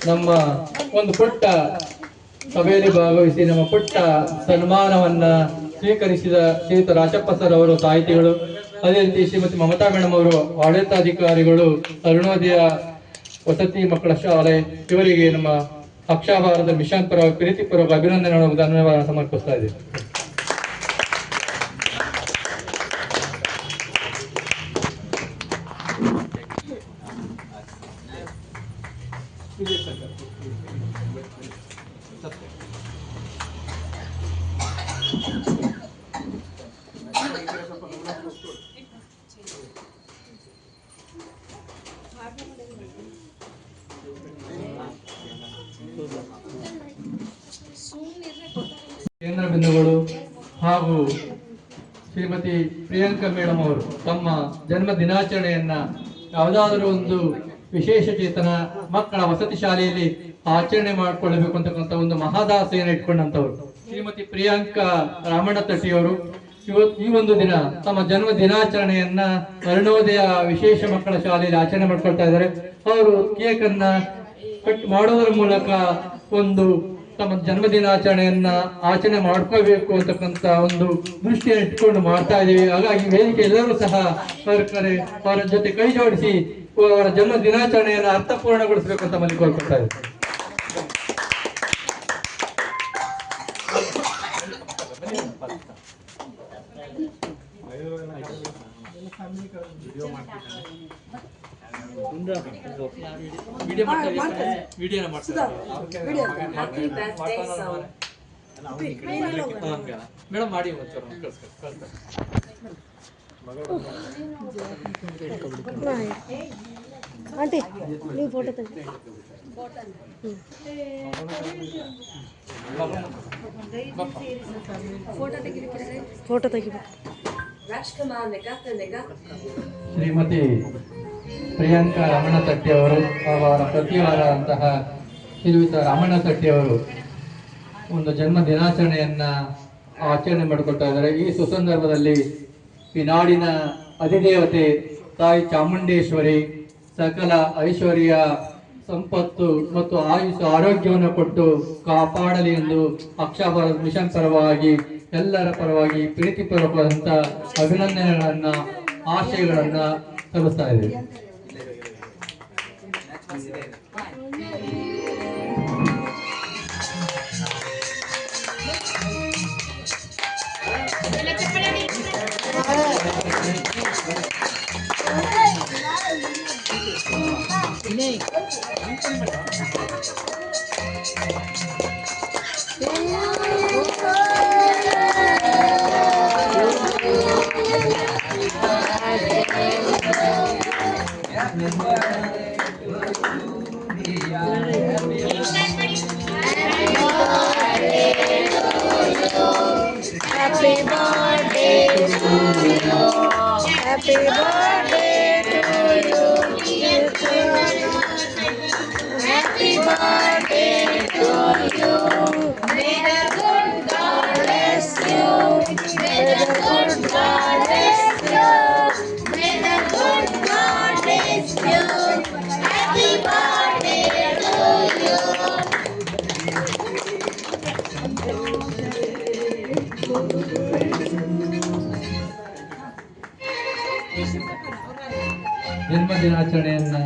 ನಮ್ಮ ಒಂದು ಪುಟ್ಟ ಸಭೆಯಲ್ಲಿ ಭಾಗವಹಿಸಿ ನಮ್ಮ ಪುಟ್ಟ ಸನ್ಮಾನವನ್ನ ಸ್ವೀಕರಿಸಿದ ಶ್ರೀಯುತ ರಾಜಪ್ಪ ಸರ್ ಅವರು ಸಾಹಿತಿಗಳು, ಅದೇ ರೀತಿ ಶ್ರೀಮತಿ ಮಮತಾ ಮೇಡಮ್ ಅವರು ಆಡಳಿತಾಧಿಕಾರಿಗಳು, ಅರುಣೋದಯ ವಸತಿ ಮಕ್ಕಳ ಶಾಲೆ, ಇವರಿಗೆ ನಮ್ಮ ಅಕ್ಷಾಭಾರದ ಮಿಷನ್ ಪರವಾಗಿ ಪ್ರೀತಿಪೂರ್ವಕ ಅಭಿನಂದನೆಗಳನ್ನು ಧನ್ಯವಾದ ಸಮರ್ಪಿಸ್ತಾ ಇದ್ದೀವಿ. ಕೇಂದ್ರ ಬಿಂದುಗಳು ಹಾಗೂ ಶ್ರೀಮತಿ ಪ್ರಿಯಾಂಕಾ ಮೇಡಮ್ ಅವರು ತಮ್ಮ ಜನ್ಮ ದಿನಾಚರಣೆಯನ್ನ ಯಾವುದಾದರೂ ಒಂದು ವಿಶೇಷ ಚೇತನ ಮಕ್ಕಳ ವಸತಿ ಶಾಲೆಯಲ್ಲಿ ಆಚರಣೆ ಮಾಡಿಕೊಳ್ಳಬೇಕು ಅಂತಕ್ಕಂಥ ಒಂದು ಮಹದಾಸೆಯನ್ನು ಇಟ್ಕೊಂಡಂತವರು ಶ್ರೀಮತಿ ಪ್ರಿಯಾಂಕಾ ರಾಮಣ್ಣ ತಟ್ಟಿಯವರು ಈ ಒಂದು ದಿನ ತಮ್ಮ ಜನ್ಮ ದಿನಾಚರಣೆಯನ್ನ ಅರುಣೋದಯ ವಿಶೇಷ ಮಕ್ಕಳ ಶಾಲೆಯಲ್ಲಿ ಆಚರಣೆ ಮಾಡ್ಕೊಳ್ತಾ ಇದ್ದಾರೆ. ಅವರು ಕೇಕ್ ಅನ್ನ ಕಟ್ ಮಾಡೋದರ ಮೂಲಕ ಒಂದು ತಮ್ಮ ಜನ್ಮದಿನಾಚರಣೆಯನ್ನ ಆಚರಣೆ ಮಾಡ್ಕೋಬೇಕು ಅಂತಕ್ಕಂಥ ಒಂದು ದೃಷ್ಟಿಯನ್ನು ಇಟ್ಕೊಂಡು ಮಾಡ್ತಾ ಇದ್ದೀವಿ. ಹಾಗಾಗಿ ವೇದಿಕೆ ಎಲ್ಲರೂ ಸಹ ಅವರ ಜೊತೆ ಕೈ ಜೋಡಿಸಿ ಅವರ ಜನ್ಮ ದಿನಾಚರಣೆಯನ್ನು ಅರ್ಥಪೂರ್ಣಗೊಳಿಸಬೇಕು ಅಂತ ಮಲ್ಲಿ ಕೋರ್ಕೊಳ್ತಾ ಇದ್ದೀವಿ. ಮೇಡಮ್ ಮಾಡಿ ಆಂಟಿ ನೀವು ಫೋಟೋ ತೆಗಿ ಫೋಟೋ ತೆಗಿಬೇಕು. ಶ್ರೀಮತಿ ಪ್ರಿಯಾಂಕಾ ರಮಣ ತಟ್ಟಿ ಅವರು ಅವರ ಪತಿಯವರಾದಂತಹ ಶ್ರೀಯುತ ರಮಣ ತಟ್ಟಿ ಅವರು ಒಂದು ಜನ್ಮ ದಿನಾಚರಣೆಯನ್ನ ಆಚರಣೆ ಮಾಡಿಕೊಳ್ತಾ ಇದ್ದಾರೆ. ಈ ಸುಸಂದರ್ಭದಲ್ಲಿ ಈ ನಾಡಿನ ಅಧಿದೇವತೆ ತಾಯಿ ಚಾಮುಂಡೇಶ್ವರಿ ಸಕಲ ಐಶ್ವರ್ಯ ಸಂಪತ್ತು ಮತ್ತು ಆಯುಷ್ ಆರೋಗ್ಯವನ್ನು ಕೊಟ್ಟು ಕಾಪಾಡಲಿ ಎಂದು ಅಕ್ಷಾ ಭಾರತ್ ಮಿಷನ್ ಪರವಾಗಿ ಎಲ್ಲರ ಪರವಾಗಿ ಪ್ರೀತಿಪೂರ್ವಕವಾದಂಥ ಅಭಿನಂದನೆಗಳನ್ನ ಆಶಯಗಳನ್ನ ಸಲ್ಲಿಸ್ತಾ ಇದ್ದೇವೆ. ಎಲ್ಲ ಚಪ್ಪಾಳೆ ಹೊಡೀರಿ. Happy birthday to you. Happy birthday to you. Happy birthday to you. May the good God bless you. May the good God bless you. May the good God bless you. Happy birthday to you. ಜನ್ಮ ದಿನಾಚರಣೆಯನ್ನ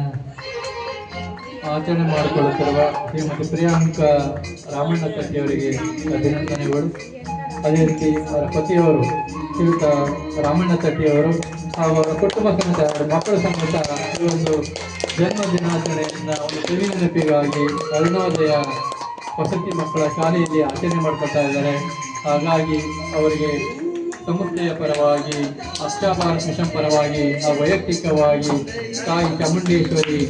ಆಚರಣೆ ಮಾಡಿಕೊಳ್ಳುತ್ತಿರುವ ಶ್ರೀಮತಿ ಪ್ರಿಯಾಂಕಾ ರಾಮಣ್ಣ ತಟ್ಟಿ ಅವರಿಗೆ ಅಭಿನಂದನೆಗಳು. ಅದೇ ರೀತಿ ಅವರ ಪತಿಯವರು ಶ್ರೀಯುತ ರಾಮಣ್ಣ ತಟ್ಟಿ ಅವರು ಅವರ ಕುಟುಂಬ ಸಮೇತ ಅವರ ಮಕ್ಕಳ ಸಮೇತ ಈ ಒಂದು ಜನ್ಮ ದಿನಾಚರಣೆಯನ್ನ ಒಂದು ತಿಳಿ ನೆನಪಿಗಾಗಿ ಅರುಣೋದಯ ವಸತಿ ಮಕ್ಕಳ ಶಾಲೆಯಲ್ಲಿ ಆಚರಣೆ ಮಾಡ್ಕೊಳ್ತಾ ಇದ್ದಾರೆ. ಹಾಗಾಗಿ ಅವರಿಗೆ ಸಂಸ್ಥೆಯ ಪರವಾಗಿ ಅಕ್ಷಾ ಭಾರತ್ ಮಿಷನ್ ಪರವಾಗಿ ವೈಯಕ್ತಿಕವಾಗಿ ತಾಯಿ ಚಾಮುಂಡೇಶ್ವರಿ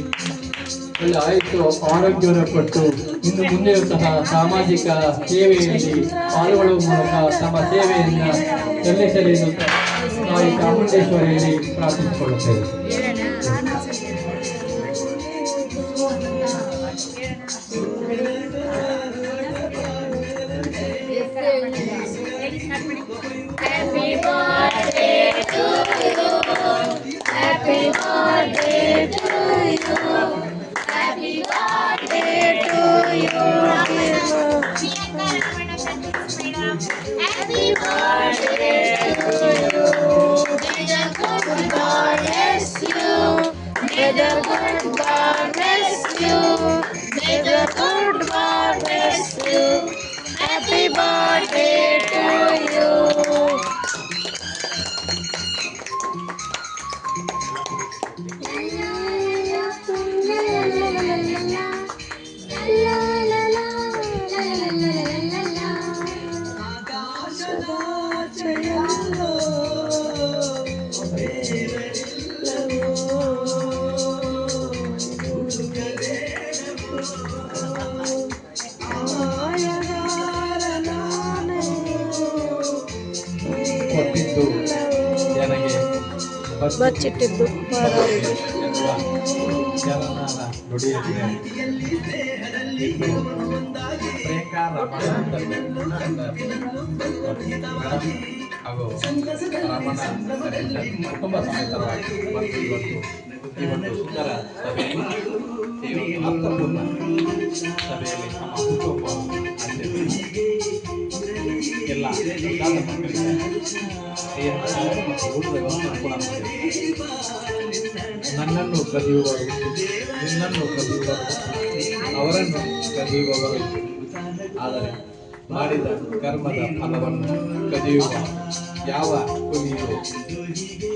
ಒಳ್ಳೆ ಆಯುಷ್ಯ ಆರೋಗ್ಯವನ್ನು ಕೊಟ್ಟು ಇನ್ನು ಮುಂದೆಯೂ ಸಹ ಸಾಮಾಜಿಕ ಸೇವೆಯಲ್ಲಿ ಪಾಲ್ಗೊಳ್ಳುವ ಮೂಲಕ ತಮ್ಮ ಸೇವೆಯನ್ನು ಸಲ್ಲಿಸಲಿ ಎಂದು ತಾಯಿ ಚಾಮುಂಡೇಶ್ವರಿಯಲ್ಲಿ ಪ್ರಾರ್ಥಿಸಿಕೊಳ್ಳುತ್ತೇವೆ. Happy birthday to you. Happy birthday to you. Happy birthday to you. Happy birthday to you. May the good God bless you. May the good God bless you. May the good God bless you. Happy birthday to you. ಕೊಟ್ಟಿದ್ದು ನನಗೆ ಬಚ್ಚಿಟ್ಟಿದ್ದು ಪಾರಾಗಿದೆ. ಜನನ ನುಡಿಯಲ್ಲಿ ಪ್ರಿಯಾಂಕಾ ರಮಣ ಹಾಗೂ ರಮಣ ಕುಟುಂಬ ಸಮೇತರಾಗಿ ಮತ್ತು ಈ ಒಂದು ಸುಂದರ ಸಭೆಯಲ್ಲಿ ಈ ಒಂದು ಅರ್ಥಪೂರ್ಣ ಸಭೆಯಲ್ಲಿ ನಮ್ಮ ಕುಟುಂಬ ಎಲ್ಲ ಬೇಕಾದ ಮಕ್ಕಳಿಗೆ ಏನು ಮತ್ತು ಊಟದ ವ್ಯವಸ್ಥೆ ಕೂಡ ಮಾಡಿದೆ. ನನ್ನನ್ನು ಕದಿಯುವವರು ನಿನ್ನನ್ನು ಕದಿಯುವವರು ಅವರನ್ನು ಕದಿಯುವವರು, ಆದರೆ ಮಾಡಿದ ಕರ್ಮದ ಫಲವನ್ನು ಕದಿಯುವ ಯಾವ ಕುಲಿಯು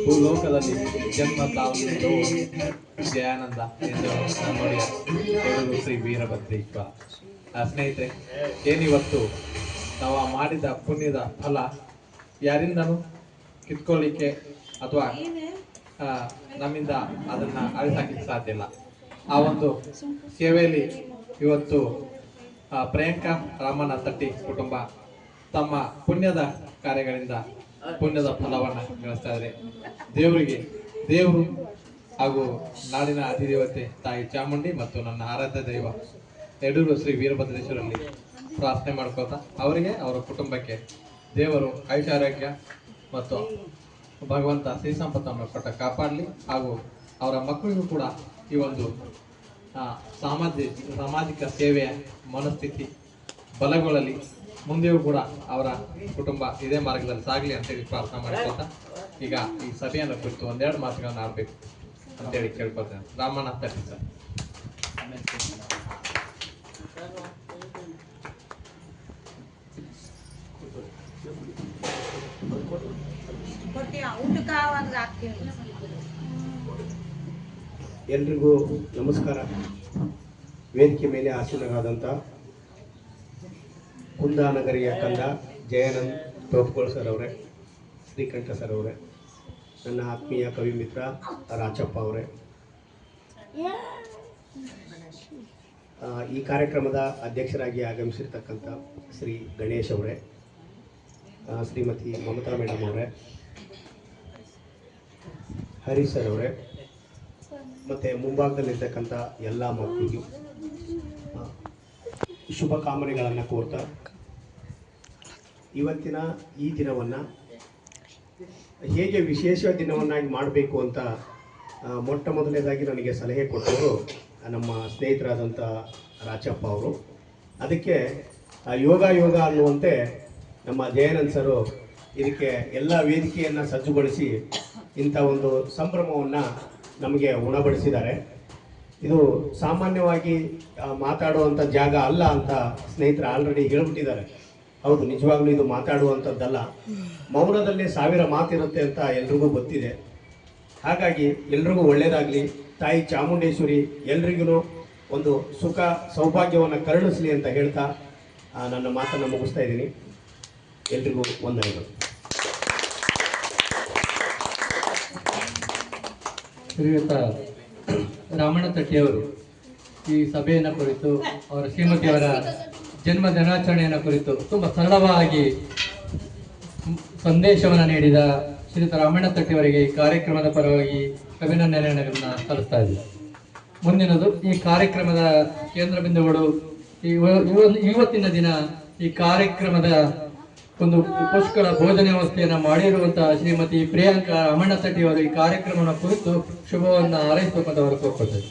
ಭೂಲೋಕದಲ್ಲಿ ಜನ್ಮ ತಾವು ಜಯಾನಂದ ಎಂದು ನಮ್ಮೊಡೆಯ ದೇವರು ಶ್ರೀ ವೀರಭದ್ರೇಶ್ವರ. ಸ್ನೇಹಿತರೆ, ಏನಿವತ್ತು ನಾವು ಮಾಡಿದ ಪುಣ್ಯದ ಫಲ ಯಾರಿಂದನೂ ಕಿತ್ಕೊಳ್ಳಿಕ್ಕೆ ಅಥವಾ ನಮ್ಮಿಂದ ಅದನ್ನ ಅಳಿಸಾಕಲಿಕ್ಕೆ ಸಾಧ್ಯ ಇಲ್ಲ. ಆ ಒಂದು ಸೇವೆಯಲ್ಲಿ ಇವತ್ತು ಪ್ರಿಯಾಂಕಾ ರಾಮಣ್ಣ ತಟ್ಟಿ ಕುಟುಂಬ ತಮ್ಮ ಪುಣ್ಯದ ಕಾರ್ಯಗಳಿಂದ ಪುಣ್ಯದ ಫಲವನ್ನು ಗಳಿಸ್ತಾ ಇದ್ದಾರೆ. ದೇವರು ಹಾಗೂ ನಾಡಿನ ಅಧಿದೇವತೆ ತಾಯಿ ಚಾಮುಂಡಿ ಮತ್ತು ನನ್ನ ಆರಾಧ್ಯ ದೈವ ಯಡೂರು ಶ್ರೀ ವೀರಭದ್ರೇಶ್ವರಲ್ಲಿ ಪ್ರಾರ್ಥನೆ ಮಾಡ್ಕೋತಾ ಅವರಿಗೆ ಅವರ ಕುಟುಂಬಕ್ಕೆ ದೇವರು ಐಶ್ವರ್ಯ ಮತ್ತು ಭಗವಂತ ಶ್ರೀ ಸಂಪತ್ತನ್ನು ಕೊಟ್ಟ ಕಾಪಾಡಲಿ, ಹಾಗೂ ಅವರ ಮಕ್ಕಳಿಗೂ ಕೂಡ ಈ ಒಂದು ಸಾಮಾಜಿಕ ಸೇವೆಯ ಮನಸ್ಥಿತಿ ಬಲಗೊಳ್ಳಲಿ, ಮುಂದೆಯೂ ಕೂಡ ಅವರ ಕುಟುಂಬ ಇದೇ ಮಾರ್ಗದಲ್ಲಿ ಸಾಗಲಿ ಅಂತೇಳಿ ಪ್ರಾರ್ಥನೆ ಮಾಡ್ಕೊತಾ ಈಗ ಈ ಸಭೆಯನ್ನು ಕುರಿತು ಒಂದೆರಡು ಮಾತುಗಳನ್ನು ಆಡಬೇಕು ಅಂತೇಳಿ ಕೇಳ್ಕೊತೇನೆ. ರಾಮಣ್ಣ ತಟ್ಟಿ ಸರ್. ಎಲ್ರಿಗೂ ನಮಸ್ಕಾರ. ವೇದಿಕೆ ಮೇಲೆ ಆಸೀನರಾದಂಥ ಕುಂದಾನಗರಿಯ ಕಂದ ಜಯಾನಂದ್ ತೋಪ್ಗೋಳ್ ಸರ್ ಅವರೇ, ಶ್ರೀಕಂಠ ಸರ್ ಅವರೇ, ನನ್ನ ಆತ್ಮೀಯ ಕವಿ ಮಿತ್ರ ರಾಚಪ್ಪ ಅವರೇ, ಈ ಕಾರ್ಯಕ್ರಮದ ಅಧ್ಯಕ್ಷರಾಗಿ ಆಗಮಿಸಿರ್ತಕ್ಕಂಥ ಶ್ರೀ ಗಣೇಶ್ ಅವರೇ, ಶ್ರೀಮತಿ ಮಮತಾ ಮೇಡಮ್ ಅವರೇ, ಹರಿ ಸರ್ ಅವರೇ, ಮತ್ತು ಮುಂಭಾಗದಲ್ಲಿರ್ತಕ್ಕಂಥ ಎಲ್ಲ ಮಕ್ಕಳಿಗೂ ಶುಭ ಕಾಮನೆಗಳನ್ನು ಕೋರ್ತಾ ಇವತ್ತಿನ ಈ ದಿನವನ್ನು ಹೇಗೆ ವಿಶೇಷ ದಿನವನ್ನಾಗಿ ಮಾಡಬೇಕು ಅಂತ ಮೊಟ್ಟ ಮೊದಲನೇದಾಗಿ ನನಗೆ ಸಲಹೆ ಕೊಟ್ಟವರು ನಮ್ಮ ಸ್ನೇಹಿತರಾದಂಥ ರಾಚಪ್ಪ ಅವರು. ಅದಕ್ಕೆ ಯೋಗ ಅನ್ನುವಂತೆ ನಮ್ಮ ಜಯಾನಂದ್ ಸರು ಇದಕ್ಕೆ ಎಲ್ಲ ವೇದಿಕೆಯನ್ನು ಸಜ್ಜುಗೊಳಿಸಿ ಇಂಥ ಒಂದು ಸಂಭ್ರಮವನ್ನು ನಮಗೆ ಉಣಬಡಿಸಿದ್ದಾರೆ. ಇದು ಸಾಮಾನ್ಯವಾಗಿ ಮಾತಾಡುವಂಥ ಜಾಗ ಅಲ್ಲ ಅಂತ ಸ್ನೇಹಿತರು ಆಲ್ರೆಡಿ ಹೇಳ್ಬಿಟ್ಟಿದ್ದಾರೆ. ಹೌದು, ನಿಜವಾಗ್ಲೂ ಇದು ಮಾತಾಡುವಂಥದ್ದಲ್ಲ, ಮೌನದಲ್ಲೇ 1000 ಮಾತಿರುತ್ತೆ ಅಂತ ಎಲ್ರಿಗೂ ಗೊತ್ತಿದೆ. ಹಾಗಾಗಿ ಎಲ್ರಿಗೂ ಒಳ್ಳೆಯದಾಗಲಿ, ತಾಯಿ ಚಾಮುಂಡೇಶ್ವರಿ ಎಲ್ರಿಗೂ ಒಂದು ಸುಖ ಸೌಭಾಗ್ಯವನ್ನು ಕರುಣಿಸಲಿ ಅಂತ ಹೇಳ್ತಾ ನನ್ನ ಮಾತನ್ನು ಮುಗಿಸ್ತಾ ಇದ್ದೀನಿ. ಎಲ್ರಿಗೂ ವಂದನೆಗಳು. ಶ್ರೀಯುತ ರಾಮಣ್ಣ ತಟ್ಟಿಯವರು ಈ ಸಭೆಯನ್ನು ಕುರಿತು ಅವರ ಶ್ರೀಮತಿಯವರ ಜನ್ಮ ದಿನಾಚರಣೆಯನ್ನು ಕುರಿತು ತುಂಬ ಸರಳವಾಗಿ ಸಂದೇಶವನ್ನು ನೀಡಿದ ಶ್ರೀಯುತ ರಾಮಣ್ಣ ತಟ್ಟಿಯವರಿಗೆ ಈ ಕಾರ್ಯಕ್ರಮದ ಪರವಾಗಿ ಅಭಿನಂದನೆಗಳನ್ನು ಸಲ್ಲಿಸ್ತಾ ಇದ್ದೀವಿ. ಮುಂದಿನದು ಈ ಕಾರ್ಯಕ್ರಮದ ಕೇಂದ್ರ ಬಿಂದುಗಳು ಇವತ್ತಿನ ದಿನ ಈ ಕಾರ್ಯಕ್ರಮದ ಒಂದು ಪುಷ್ಕಳ ಭೋಜನ ವ್ಯವಸ್ಥೆಯನ್ನು ಮಾಡಿರುವಂತಹ ಶ್ರೀಮತಿ ಪ್ರಿಯಾಂಕಾ ರಾಮಣ್ಣ ತಟ್ಟಿ ಅವರು ಈ ಕಾರ್ಯಕ್ರಮವನ್ನು ಕುರಿತು ಶುಭವನ್ನು ಹಾರೈಸಬೇಕಂತ ಅವರು ಕೋರ್ಕೊಳ್ತಾರೆ.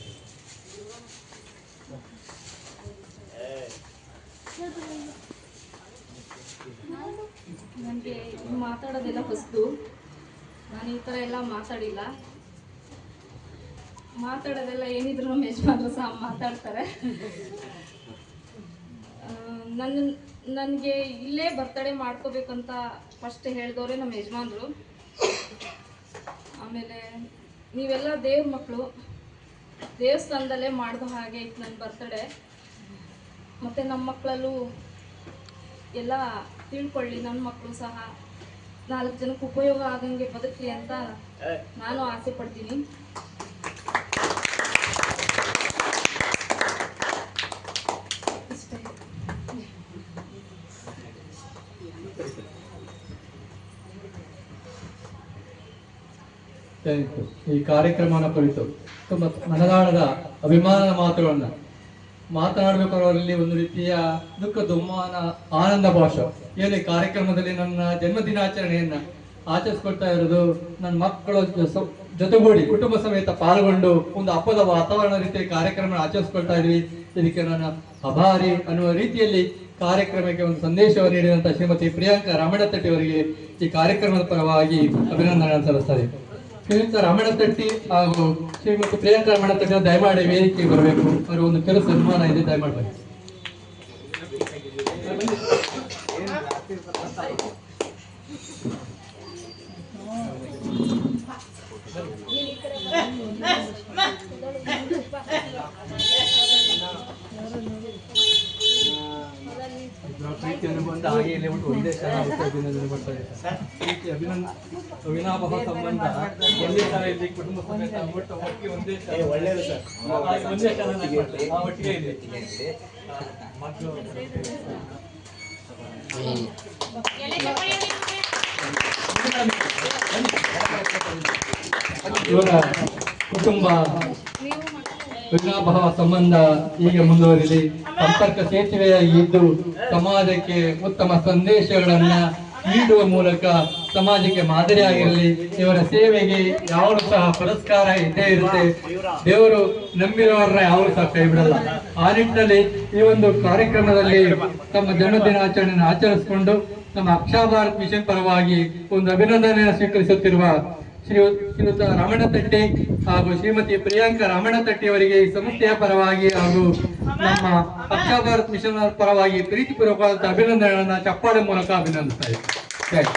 ನನಗೆ ಮಾತಾಡೋದೆಲ್ಲ ಹೊಸದು. ನಾನು ಈ ಥರ ಎಲ್ಲ ಮಾತಾಡೋದೆಲ್ಲ ಏನಿದ್ರು ನಮ್ಮ ಯಜಮಾನ್ರು ಸಹ ಮಾತಾಡ್ತಾರೆ. ನನಗೆ ಇಲ್ಲೇ ಬರ್ತಡೇ ಮಾಡ್ಕೋಬೇಕಂತ ಫಸ್ಟ್ ಹೇಳಿದವರೇ ನಮ್ಮ ಯಜಮಾನ್ರು. ಆಮೇಲೆ ನೀವೆಲ್ಲ ದೇವ್ರ ಮಕ್ಕಳು, ದೇವಸ್ಥಾನದಲ್ಲೇ ಮಾಡಿದ ಹಾಗೆ ಇತ್ತು ನನ್ನ ಬರ್ತಡೇ. ಮತ್ತು ನಮ್ಮ ಮಕ್ಕಳಲ್ಲೂ ಎಲ್ಲ ತಿಳ್ಕೊಳ್ಳಿ, ನನ್ನ ಮಕ್ಕಳು ಸಹ 4 ಜನಕ್ಕೆ ಉಪಯೋಗ ಆಗಂಗೆ ಬದುಕಲಿ ಅಂತ ನಾನು ಆಸೆ ಪಡ್ತೀನಿ. ಈ ಕಾರ್ಯಕ್ರಮನ ಕುರಿತು ತುಂಬ ಮನದಾಳದ ಅಭಿಮಾನದ ಮಾತುಗಳನ್ನ ಮಾತನಾಡಬೇಕಾದಲ್ಲಿ ಒಂದು ರೀತಿಯ ದುಃಖ ದುಮ್ಮಾನ ಆನಂದ ಭಾಷ. ಏನು ಈ ಕಾರ್ಯಕ್ರಮದಲ್ಲಿ ನನ್ನ ಜನ್ಮದಿನಾಚರಣೆಯನ್ನ ಆಚರಿಸ್ಕೊಳ್ತಾ ಇರೋದು ನನ್ನ ಮಕ್ಕಳ ಜೊತೆಗೂಡಿ ಕುಟುಂಬ ಸಮೇತ ಪಾಲ್ಗೊಂಡು ಒಂದು ಹಬ್ಬದ ವಾತಾವರಣ ರೀತಿಯ ಕಾರ್ಯಕ್ರಮ ಆಚರಿಸ್ಕೊಳ್ತಾ ಇದ್ವಿ. ಇದಕ್ಕೆ ನಾನು ಅಭಾರಿ ಅನ್ನುವ ರೀತಿಯಲ್ಲಿ ಕಾರ್ಯಕ್ರಮಕ್ಕೆ ಒಂದು ಸಂದೇಶವನ್ನು ನೀಡಿದಂತಹ ಶ್ರೀಮತಿ ಪ್ರಿಯಾಂಕಾ ರಮಣತಟ್ಟಿ ಅವರಿಗೆ ಈ ಕಾರ್ಯಕ್ರಮದ ಪರವಾಗಿ ಅಭಿನಂದನೆ ಸಲ್ಲಿಸ್ತಾರೆ. ಶ್ರೀಯುತ ರಮಣತಟ್ಟಿ ಹಾಗೂ ಶ್ರೀಮತಿ ಪ್ರಿಯಾಂಕಾ ರಮಣತಟ್ಟಿ ದಯಮಾಡಿ ವೇದಿಕೆಗೆ ಬರಬೇಕು. ಅವರು ಒಂದು ಕೆಲಸ ಸನ್ಮಾನ ಇದೆ, ದಯಮಾಡಿ. ಪ್ರೀತಿಯನ್ನು ಬಂದ ಹಾಗೆ ಇಲ್ಲಿ ಉಂಟು ಒಂದೇ ಕ್ಷಣ ಅಭಿನಂದನೆ ಮಾಡ್ತಾರೆ. ಪ್ರೀತಿ ಅವಿನಾಭಾವ ಸಂಬಂಧ ಒಂದೇ ಕ್ಷಣ ಇಲ್ಲಿ ಕುಟುಂಬ ಸಮೇತ ಒಟ್ಟು ಒಟ್ಟಿಗೆ ಒಂದೇ ಕ್ಷಣ ಒಳ್ಳೆಯದು ಸರ್. ಒಂದೇ ಕ್ಷಣ ಆ ಒಟ್ಟಿಗೆ ಇದೆ ಮಕ್ಕಳು. ಎಲೆ ಚಪ್ಪಾಳೆ ಹೊಡೀರಿ. ಇವರ ಕುಟುಂಬ ಅವಿನಾಭಾವ ಸಂಬಂಧ ಹೀಗೆ ಮುಂದುವರಿಲಿ, ಸಂಪರ್ಕ ಸೇತುವೆಯಾಗಿ ಇದ್ದು ಸಮಾಜಕ್ಕೆ ಉತ್ತಮ ಸಂದೇಶಗಳನ್ನ ನೀಡುವ ಮೂಲಕ ಸಮಾಜಕ್ಕೆ ಮಾದರಿಯಾಗಿರಲಿ. ಇವರ ಸೇವೆಗೆ ಯಾವಾಗಲೂ ಸಹ ಪುರಸ್ಕಾರ ಇದ್ದೇ ಇರುತ್ತೆ. ದೇವರು ನಂಬಿರುವವರನ್ನ ಯಾವಾಗಲೂ ಸಹ ಕೈ ಬಿಡಲ್ಲ. ಆ ನಿಟ್ಟಿನಲ್ಲಿ ಈ ಒಂದು ಕಾರ್ಯಕ್ರಮದಲ್ಲಿ ತಮ್ಮ ಜನ್ಮದಿನಾಚರಣೆಯನ್ನು ಆಚರಿಸಿಕೊಂಡು ನಮ್ಮ ಅಕ್ಷಾ ಭಾರತ್ ಮಿಷನ್ ಪರವಾಗಿ ಒಂದು ಅಭಿನಂದನೆಯನ್ನು ಸ್ವೀಕರಿಸುತ್ತಿರುವ ಶ್ರೀಯುತ ರಮಣತಟ್ಟಿ ಹಾಗೂ ಶ್ರೀಮತಿ ಪ್ರಿಯಾಂಕಾ ರಮಣತಟ್ಟಿ ಅವರಿಗೆ ಈ ಸಂಸ್ಥೆಯ ಪರವಾಗಿ ಹಾಗೂ ನಮ್ಮ ಅಕ್ಷಾ ಭಾರತ್ ಮಿಷನ್ ಪರವಾಗಿ ಪ್ರೀತಿಪೂರ್ವಕವಾದ ಅಭಿನಂದನೆಗಳನ್ನು ಚಪ್ಪಾಳೆ ಮೂಲಕ ಅಭಿನಂದಿಸ್ತಾ ಇದ್ದಾರೆ.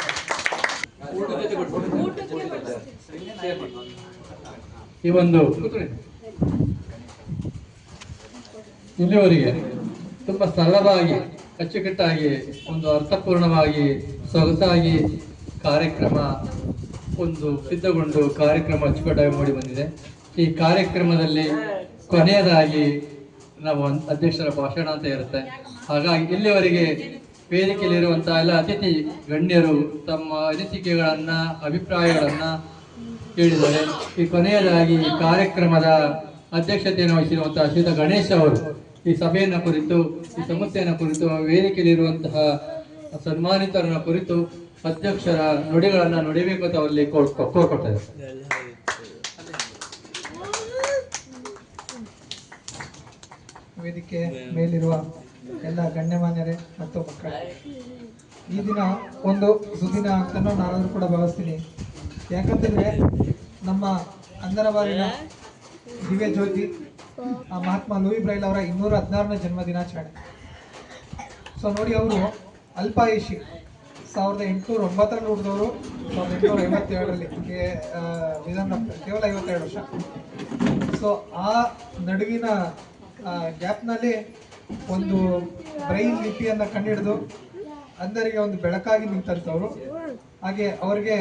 ಈ ಒಂದು ಇಲ್ಲಿವರೆಗೆ ತುಂಬಾ ಸರಳವಾಗಿ ಅಚ್ಚುಕಟ್ಟಾಗಿ ಒಂದು ಅರ್ಥಪೂರ್ಣವಾಗಿ ಸೊಗಸಾಗಿ ಕಾರ್ಯಕ್ರಮ ಒಂದು ಸಿದ್ಧಗೊಂಡು ಕಾರ್ಯಕ್ರಮ ಅಚ್ಚುಕಟ್ಟಾಗಿ ಮೂಡಿ ಬಂದಿದೆ. ಈ ಕಾರ್ಯಕ್ರಮದಲ್ಲಿ ಕೊನೆಯದಾಗಿ ನಾವು ಅಧ್ಯಕ್ಷರ ಭಾಷಣ ಅಂತ ಇರುತ್ತೆ. ಹಾಗಾಗಿ ಇಲ್ಲಿವರೆಗೆ ವೇದಿಕೆಯಲ್ಲಿರುವಂತಹ ಎಲ್ಲ ಅತಿಥಿ ಗಣ್ಯರು ತಮ್ಮ ಅನಿಸಿಕೆಗಳನ್ನ ಅಭಿಪ್ರಾಯಗಳನ್ನ ಹೇಳಿದ್ದಾರೆ. ಈ ಕೊನೆಯದಾಗಿ ಈ ಕಾರ್ಯಕ್ರಮದ ಅಧ್ಯಕ್ಷತೆಯನ್ನು ವಹಿಸಿರುವಂತಹ ಶ್ರೀಯುತ ಗಣೇಶ್ ಅವರು ಈ ಸಭೆಯನ್ನು ಕುರಿತು, ಈ ಸಮಸ್ಯೆಯನ್ನು ಕುರಿತು, ವೇದಿಕೆಯಲ್ಲಿರುವಂತಹ ಸನ್ಮಾನಿತರನ್ನ ಕುರಿತು ಅಧ್ಯಕ್ಷರ ನುಡಿಗಳನ್ನ ನುಡಿಬೇಕು ಅಂತ ಅವರಲ್ಲಿ ಕೋರ್ಕೊಡ್ತಾರೆ. ವೇದಿಕೆ ಮೇಲಿರುವ ಎಲ್ಲ ಗಣ್ಯಮಾನ್ಯರೇ ಮತ್ತು ಮಕ್ಕಳೇ, ಈ ದಿನ ಒಂದು ಸುದಿನ ಅಂತಲೂ ನಾನಾದರೂ ಕೂಡ ಭಾವಿಸ್ತೀನಿ. ಯಾಕಂತಂದ್ರೆ ನಮ್ಮ ಅಂಧರಬಾರಿನ ದಿವ್ಯ ಜ್ಯೋತಿ ಮಹಾತ್ಮ ಲೂಯಿ ಬ್ರೈಲ್ ಅವರ 216ನೇ ಜನ್ಮ ದಿನಾಚರಣೆ. ಸೊ ನೋಡಿ, ಅವರು ಅಲ್ಪಾಯುಷಿ 1809ರಲ್ಲಿ ಹುಟ್ಟಿದವರು, 1857ರಲ್ಲಿ ನಿಧನರಾಗ್ತಾರೆ, ಕೇವಲ 52 ವರ್ಷ. ಸೊ ಆ ನಡುವಿನ ಗ್ಯಾಪ್ನಲ್ಲಿ ಒಂದು ಬ್ರೈಲ್ ಲಿಪಿಯನ್ನು ಕಂಡುಹಿಡಿದು ಅಂಧರಿಗೆ ಒಂದು ಬೆಳಕಾಗಿ ನಿಂತಂಥವ್ರು. ಹಾಗೆ ಅವ್ರಿಗೆ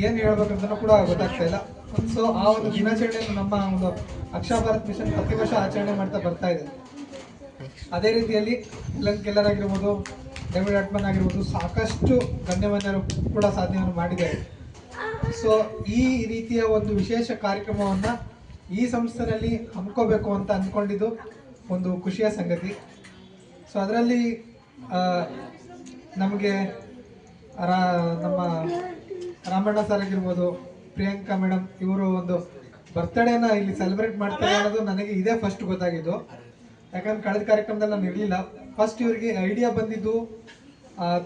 ಏನು ಹೇಳ್ಬೇಕಂತನೂ ಕೂಡ ಗೊತ್ತಾಗ್ತಾ ಇಲ್ಲ. ಸೊ ಆ ಒಂದು ದಿನಾಚರಣೆಯನ್ನು ನಮ್ಮ ಒಂದು ಅಕ್ಷಾ ಭಾರತ್ ಮಿಷನ್ ಪ್ರತಿ ವರ್ಷ ಆಚರಣೆ ಮಾಡ್ತಾ ಬರ್ತಾ ಇದೆ. ಅದೇ ರೀತಿಯಲ್ಲಿ ಕೆಲ್ಲರ್ ಆಗಿರ್ಬೋದು, ಡೇವಿಡ್ ಅಟ್ಮನ್ ಆಗಿರ್ಬೋದು, ಸಾಕಷ್ಟು ಗಣ್ಯಮಾನ್ಯರು ಕೂಡ ಸಾಧನೆಯನ್ನು ಮಾಡಿದ್ದಾರೆ. ಸೊ ಈ ರೀತಿಯ ಒಂದು ವಿಶೇಷ ಕಾರ್ಯಕ್ರಮವನ್ನು ಈ ಸಂಸ್ಥೆಯಲ್ಲಿ ಹಮ್ಮಿಕೋಬೇಕು ಅಂತ ಅಂದ್ಕೊಂಡಿದ್ದು ಒಂದು ಖುಷಿಯ ಸಂಗತಿ. ಸೊ ಅದರಲ್ಲಿ ನಮಗೆ ನಮ್ಮ ರಾಮಣ್ಣ ಸರ್ ಆಗಿರ್ಬೋದು, ಪ್ರಿಯಾಂಕಾ ಮೇಡಮ್ ಇವರು ಒಂದು ಬರ್ತ್ಡೇನ ಇಲ್ಲಿ ಸೆಲೆಬ್ರೇಟ್ ಮಾಡ್ತಾರೆ ಅನ್ನೋದು ನನಗೆ ಇದೇ ಫಸ್ಟ್ ಗೊತ್ತಾಗಿದ್ದು. ಯಾಕಂದ್ರೆ ಕಳೆದ ಕಾರ್ಯಕ್ರಮದಲ್ಲಿ ನಾನು ಇರಲಿಲ್ಲ. ಫಸ್ಟ್ ಇವರಿಗೆ ಐಡಿಯಾ ಬಂದಿದ್ದು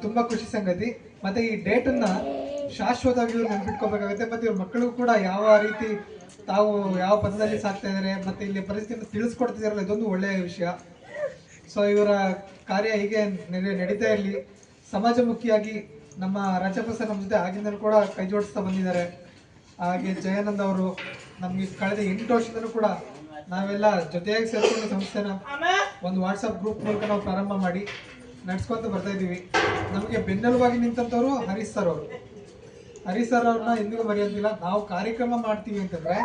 ತುಂಬ ಖುಷಿ ಸಂಗತಿ. ಮತ್ತು ಈ ಡೇಟನ್ನು ಶಾಶ್ವತವಾಗಿ ಇವ್ರು ನೆನ್ಪಿಟ್ಕೋಬೇಕಾಗುತ್ತೆ. ಮತ್ತು ಇವ್ರ ಮಕ್ಕಳಿಗೂ ಕೂಡ ಯಾವ ರೀತಿ ತಾವು ಯಾವ ಪದದಲ್ಲಿ ಸಾಕ್ತಾ ಇದ್ದಾರೆ ಮತ್ತು ಇಲ್ಲಿ ಪರಿಸ್ಥಿತಿ ತಿಳಿಸ್ಕೊಡ್ತಿದ್ದಾರಲ್ಲ, ಇದೊಂದು ಒಳ್ಳೆಯ ವಿಷಯ. ಸೊ ಇವರ ಕಾರ್ಯ ಹೀಗೆ ನಡೀತಾ ಇರಲಿ. ಸಮಾಜಮುಖಿಯಾಗಿ ನಮ್ಮ ರಾಜಪ್ಪ ಸರ್ ನಮ್ಮ ಜೊತೆ ಆಗಿಂದಲೂ ಕೂಡ ಕೈ ಜೋಡಿಸ್ತಾ ಬಂದಿದ್ದಾರೆ. ಹಾಗೆ ಜಯಾನಂದ್ ಅವರು ನಮಗೆ ಕಳೆದ 8 ವರ್ಷದಿಂದಲೂ ಕೂಡ ನಾವೆಲ್ಲ ಜೊತೆಯಾಗಿ ಸೇರಿಕೊಂಡು ಸಂಸ್ಥೆನ ಒಂದು ವಾಟ್ಸಪ್ ಗ್ರೂಪ್ ಮೂಲಕ ನಾವು ಪ್ರಾರಂಭ ಮಾಡಿ ನಡ್ಸ್ಕೊತ ಬರ್ತಾ ಇದ್ದೀವಿ. ನಮಗೆ ಬೆನ್ನೆಲುಬಾಗಿ ನಿಂತಂಥವ್ರು ಹರೀಶ್ ಸರ್ ಅವರು. ಹರೀಶ್ ಸರ್ ಅವ್ರನ್ನ ಎಂದಿಗೂ ಮರೆಯೋದಿಲ್ಲ. ನಾವು ಕಾರ್ಯಕ್ರಮ ಮಾಡ್ತೀವಿ ಅಂತಂದರೆ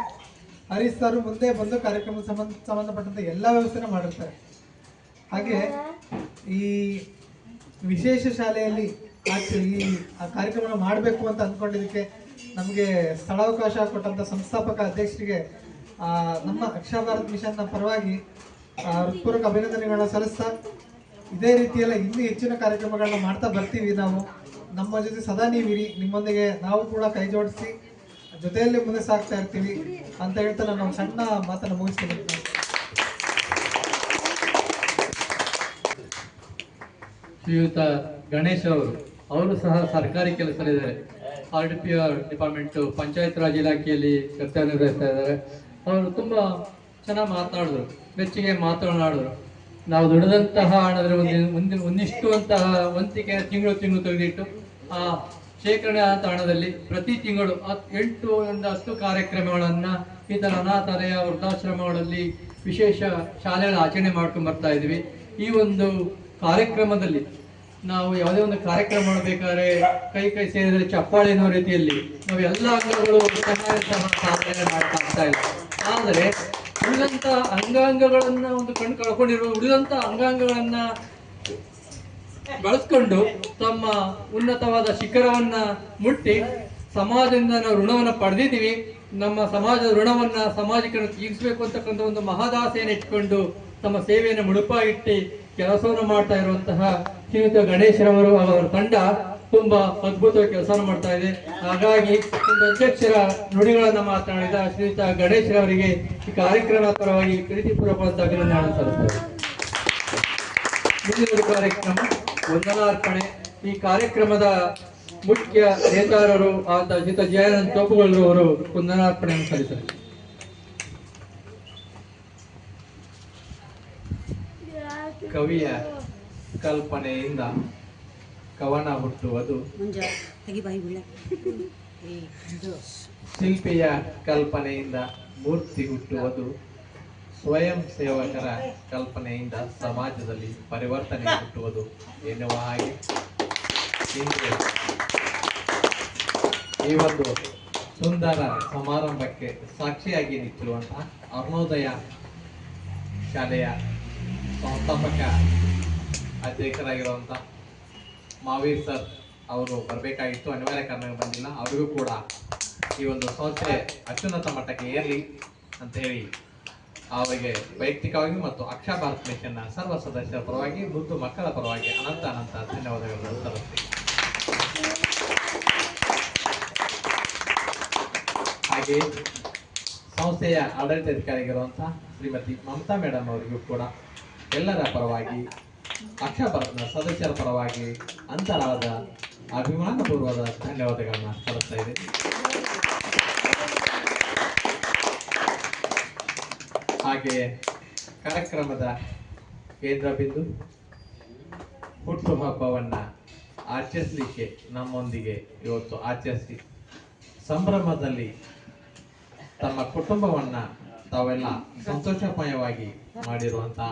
ಹರೀಶ್ ಸರ್ ಮುಂದೆ ಬಂದು ಕಾರ್ಯಕ್ರಮದ ಸಂಬಂಧಪಟ್ಟಂಥ ಎಲ್ಲ ವ್ಯವಸ್ಥೆನ ಮಾಡಿರ್ತಾರೆ. ಹಾಗೆ ಈ ವಿಶೇಷ ಶಾಲೆಯಲ್ಲಿ ಈ ಕಾರ್ಯಕ್ರಮ ಮಾಡಬೇಕು ಅಂತ ಅಂದ್ಕೊಂಡಿದ್ದಕ್ಕೆ ನಮಗೆ ಸ್ಥಳಾವಕಾಶ ಕೊಟ್ಟಂಥ ಸಂಸ್ಥಾಪಕ ಅಧ್ಯಕ್ಷರಿಗೆ ನಮ್ಮ ಅಕ್ಷಾ ಭಾರತ್ ಮಿಷನ್ನ ಪರವಾಗಿ ಹೃತ್ಪೂರ್ವಕ ಅಭಿನಂದನೆಗಳನ್ನ ಸಲ್ಲಿಸ್ತಾ, ಇದೇ ರೀತಿಯೆಲ್ಲ ಇನ್ನೂ ಹೆಚ್ಚಿನ ಕಾರ್ಯಕ್ರಮಗಳನ್ನ ಮಾಡ್ತಾ ಬರ್ತೀವಿ. ನಾವು ನಮ್ಮ ಜೊತೆ ಸದಾ ನೀವಿರಿ, ನಿಮ್ಮೊಂದಿಗೆ ನಾವು ಕೂಡ ಕೈ ಜೋಡಿಸಿ ಜೊತೆಯಲ್ಲಿ ಮುಂದೆ ಸಾಗ್ತಾ ಇರ್ತೀವಿ ಅಂತ ಹೇಳ್ತಾ ನಾನು ಒಂದು ಸಣ್ಣ ಮಾತನ್ನು ಮುಗಿಸ್ತೀನಿ. ಶ್ರೀಯುತ ಗಣೇಶ್ ಅವರು ಸಹ ಸರ್ಕಾರಿ ಕೆಲಸದಲ್ಲಿದ್ದಾರೆ. RDPR ಡಿಪಾರ್ಟ್ಮೆಂಟು ಪಂಚಾಯತ್ ರಾಜ್ ಇಲಾಖೆಯಲ್ಲಿ ಕರ್ತವ್ಯ ನಿರ್ವಹಿಸ್ತಾ ಇದ್ದಾರೆ. ಅವರು ತುಂಬ ಚೆನ್ನಾಗಿ ಮಾತನಾಡಿದ್ರು, ಮೆಚ್ಚುಗೆ ಮಾತನಾಡಿದ್ರು. ನಾವು ದುಡಿದಂತಹ ಹಣದಲ್ಲಿ ಒಂದಿಷ್ಟು ಅಂತಹ ವಂತಿಕೆ ತಿಂಗಳು ತೆಗೆದಿಟ್ಟು ಆ ಶೇಖರಣೆ ಆದ ಹಣದಲ್ಲಿ ಪ್ರತಿ ತಿಂಗಳು 8 ಕಾರ್ಯಕ್ರಮಗಳನ್ನು ಈ ಥರ ಅನಾಥಾಲಯ ವೃದ್ಧಾಶ್ರಮಗಳಲ್ಲಿ ವಿಶೇಷ ಶಾಲೆಗಳ ಆಚರಣೆ ಮಾಡ್ಕೊಂಡು ಬರ್ತಾ ಇದ್ವಿ. ಈ ಒಂದು ಕಾರ್ಯಕ್ರಮದಲ್ಲಿ ನಾವು ಯಾವುದೇ ಒಂದು ಕಾರ್ಯಕ್ರಮ ಮಾಡಬೇಕಾದ್ರೆ ಕೈ ಸೇರಿದರೆ ಚಪ್ಪಾಳೆ ಅನ್ನೋ ರೀತಿಯಲ್ಲಿ ನಾವು ಎಲ್ಲ ಅಂಗಗಳು ಸಾಧನೆ ಮಾಡ್ತಾ ಇಲ್ಲ. ಆದರೆ ಉಳಿದಂಥ ಅಂಗಾಂಗಗಳನ್ನ ಒಂದು ಕಣ್ಣು ಕಳ್ಕೊಂಡಿರುವ ಉಳಿದಂಥ ಅಂಗಾಂಗಗಳನ್ನ ಬಳಸ್ಕೊಂಡು ತಮ್ಮ ಉನ್ನತವಾದ ಶಿಖರವನ್ನ ಮುಟ್ಟಿ ಸಮಾಜದಿಂದ ನಾವು ಋಣವನ್ನು ಪಡೆದಿದ್ದೀವಿ. ನಮ್ಮ ಸಮಾಜದ ಋಣವನ್ನ ಸಮಾಜಕ್ಕೆ ತೀರಿಸಬೇಕು ಅಂತಕ್ಕಂಥ ಒಂದು ಮಹದಾಸೆಯನ್ನು ಇಟ್ಕೊಂಡು ತಮ್ಮ ಸೇವೆಯನ್ನು ಮುಡುಪಾಗಿಟ್ಟು ಕೆಲಸವನ್ನು ಮಾಡ್ತಾ ಇರುವಂತಹ ಶ್ರೀಯುತ ಗಣೇಶ್ರವರು ಅವರ ತಂಡ ತುಂಬಾ ಅದ್ಭುತವಾಗಿ ಕೆಲಸವನ್ನು ಮಾಡ್ತಾ ಇದೆ. ಹಾಗಾಗಿ ಒಂದು ಅಧ್ಯಕ್ಷರ ನುಡಿಗಳನ್ನ ಮಾತನಾಡಿದ ಶ್ರೀಯುತ ಗಣೇಶ್ರವರಿಗೆ ಈ ಕಾರ್ಯಕ್ರಮ ಪರವಾಗಿ ಪ್ರೀತಿಪೂರ್ವಕವಾದ ಅಭಿನಂದನೆ ಸಲ್ಲಿಸುತ್ತೇವೆ. ಮುಂದಿನ ಕಾರ್ಯಕ್ರಮ ವಂದನಾರ್ಪಣೆ. ಈ ಕಾರ್ಯಕ್ರಮದ ಮುಖ್ಯ ನೇತಾರರು ಆದ ಶ್ರೀಯುತ ಜಯಾನಂದ ತೋಪುಗೊಳ್ರು ಅವರು ವಂದನಾರ್ಪಣೆಯನ್ನು ಸಲ್ಲಿಸಿದರು. ಕವಿಯ ಕಲ್ಪನೆಯಿಂದ ಕವನ ಹುಟ್ಟುವುದು, ಶಿಲ್ಪಿಯ ಕಲ್ಪನೆಯಿಂದ ಮೂರ್ತಿ ಹುಟ್ಟುವುದು, ಸ್ವಯಂ ಸೇವಕರ ಕಲ್ಪನೆಯಿಂದ ಸಮಾಜದಲ್ಲಿ ಪರಿವರ್ತನೆ ಹುಟ್ಟುವುದು ಎನ್ನುವ ಹಾಗೆ ಇಂದು ಈ ಒಂದು ಸುಂದರ ಸಮಾರಂಭಕ್ಕೆ ಸಾಕ್ಷಿಯಾಗಿ ನಿಂತಿರುವಂತಹ ಅರುಣೋದಯ ಶಾಲೆಯ ಸಂಸ್ಥಾಪಕ ಅಧ್ಯಕ್ಷರಾಗಿರುವಂಥ ಮಾವೀರ್ ಸರ್ ಅವರು ಬರಬೇಕಾಗಿತ್ತು, ಅನಿವಾರ್ಯ ಕಾರಣ ಬಂದಿಲ್ಲ. ಅವರಿಗೂ ಕೂಡ ಈ ಒಂದು ಸಂಸ್ಥೆ ಅತ್ಯುನ್ನತ ಮಟ್ಟಕ್ಕೆ ಏರಲಿ ಅಂತ ಹೇಳಿ ಅವರಿಗೆ ವೈಯಕ್ತಿಕವಾಗಿ ಮತ್ತು ಅಕ್ಷಾ ಭಾರತ್ ಮಿಷನ್ನ ಸರ್ವ ಸದಸ್ಯರ ಪರವಾಗಿ ಮುದ್ದು ಮಕ್ಕಳ ಪರವಾಗಿ ಅನಂತ ಧನ್ಯವಾದಗಳನ್ನು ಸಲ್ಲಿಸ್ತೀನಿ. ಹಾಗೆ ಸಂಸ್ಥೆಯ ಆಡಳಿತಾಧಿಕಾರಿಗಿರುವಂತಹ ಶ್ರೀಮತಿ ಮಮತಾ ಮೇಡಮ್ ಅವರಿಗೂ ಕೂಡ ಎಲ್ಲರ ಪರವಾಗಿ ಅಕ್ಷಾ ಭಾರತ್ನ ಸದಸ್ಯರ ಪರವಾಗಿ ಅಂತರಾಳದ ಅಭಿಮಾನಪೂರ್ವದ ಧನ್ಯವಾದಗಳನ್ನ ಸಲ್ಲಿಸ್ತಾ ಇದೆ. ಹಾಗೆ ಕಾರ್ಯಕ್ರಮದ ಕೇಂದ್ರ ಬಿಂದು ಹುಟ್ಟುಹಬ್ಬವನ್ನ ಆಚರಿಸಲಿಕ್ಕೆ ನಮ್ಮೊಂದಿಗೆ ಇವತ್ತು ಆಚರಿಸಿ ಸಂಭ್ರಮದಲ್ಲಿ ತಮ್ಮ ಕುಟುಂಬವನ್ನ ತಾವೆಲ್ಲ ಸಂತೋಷಮಯವಾಗಿ ಮಾಡಿರುವಂತಹ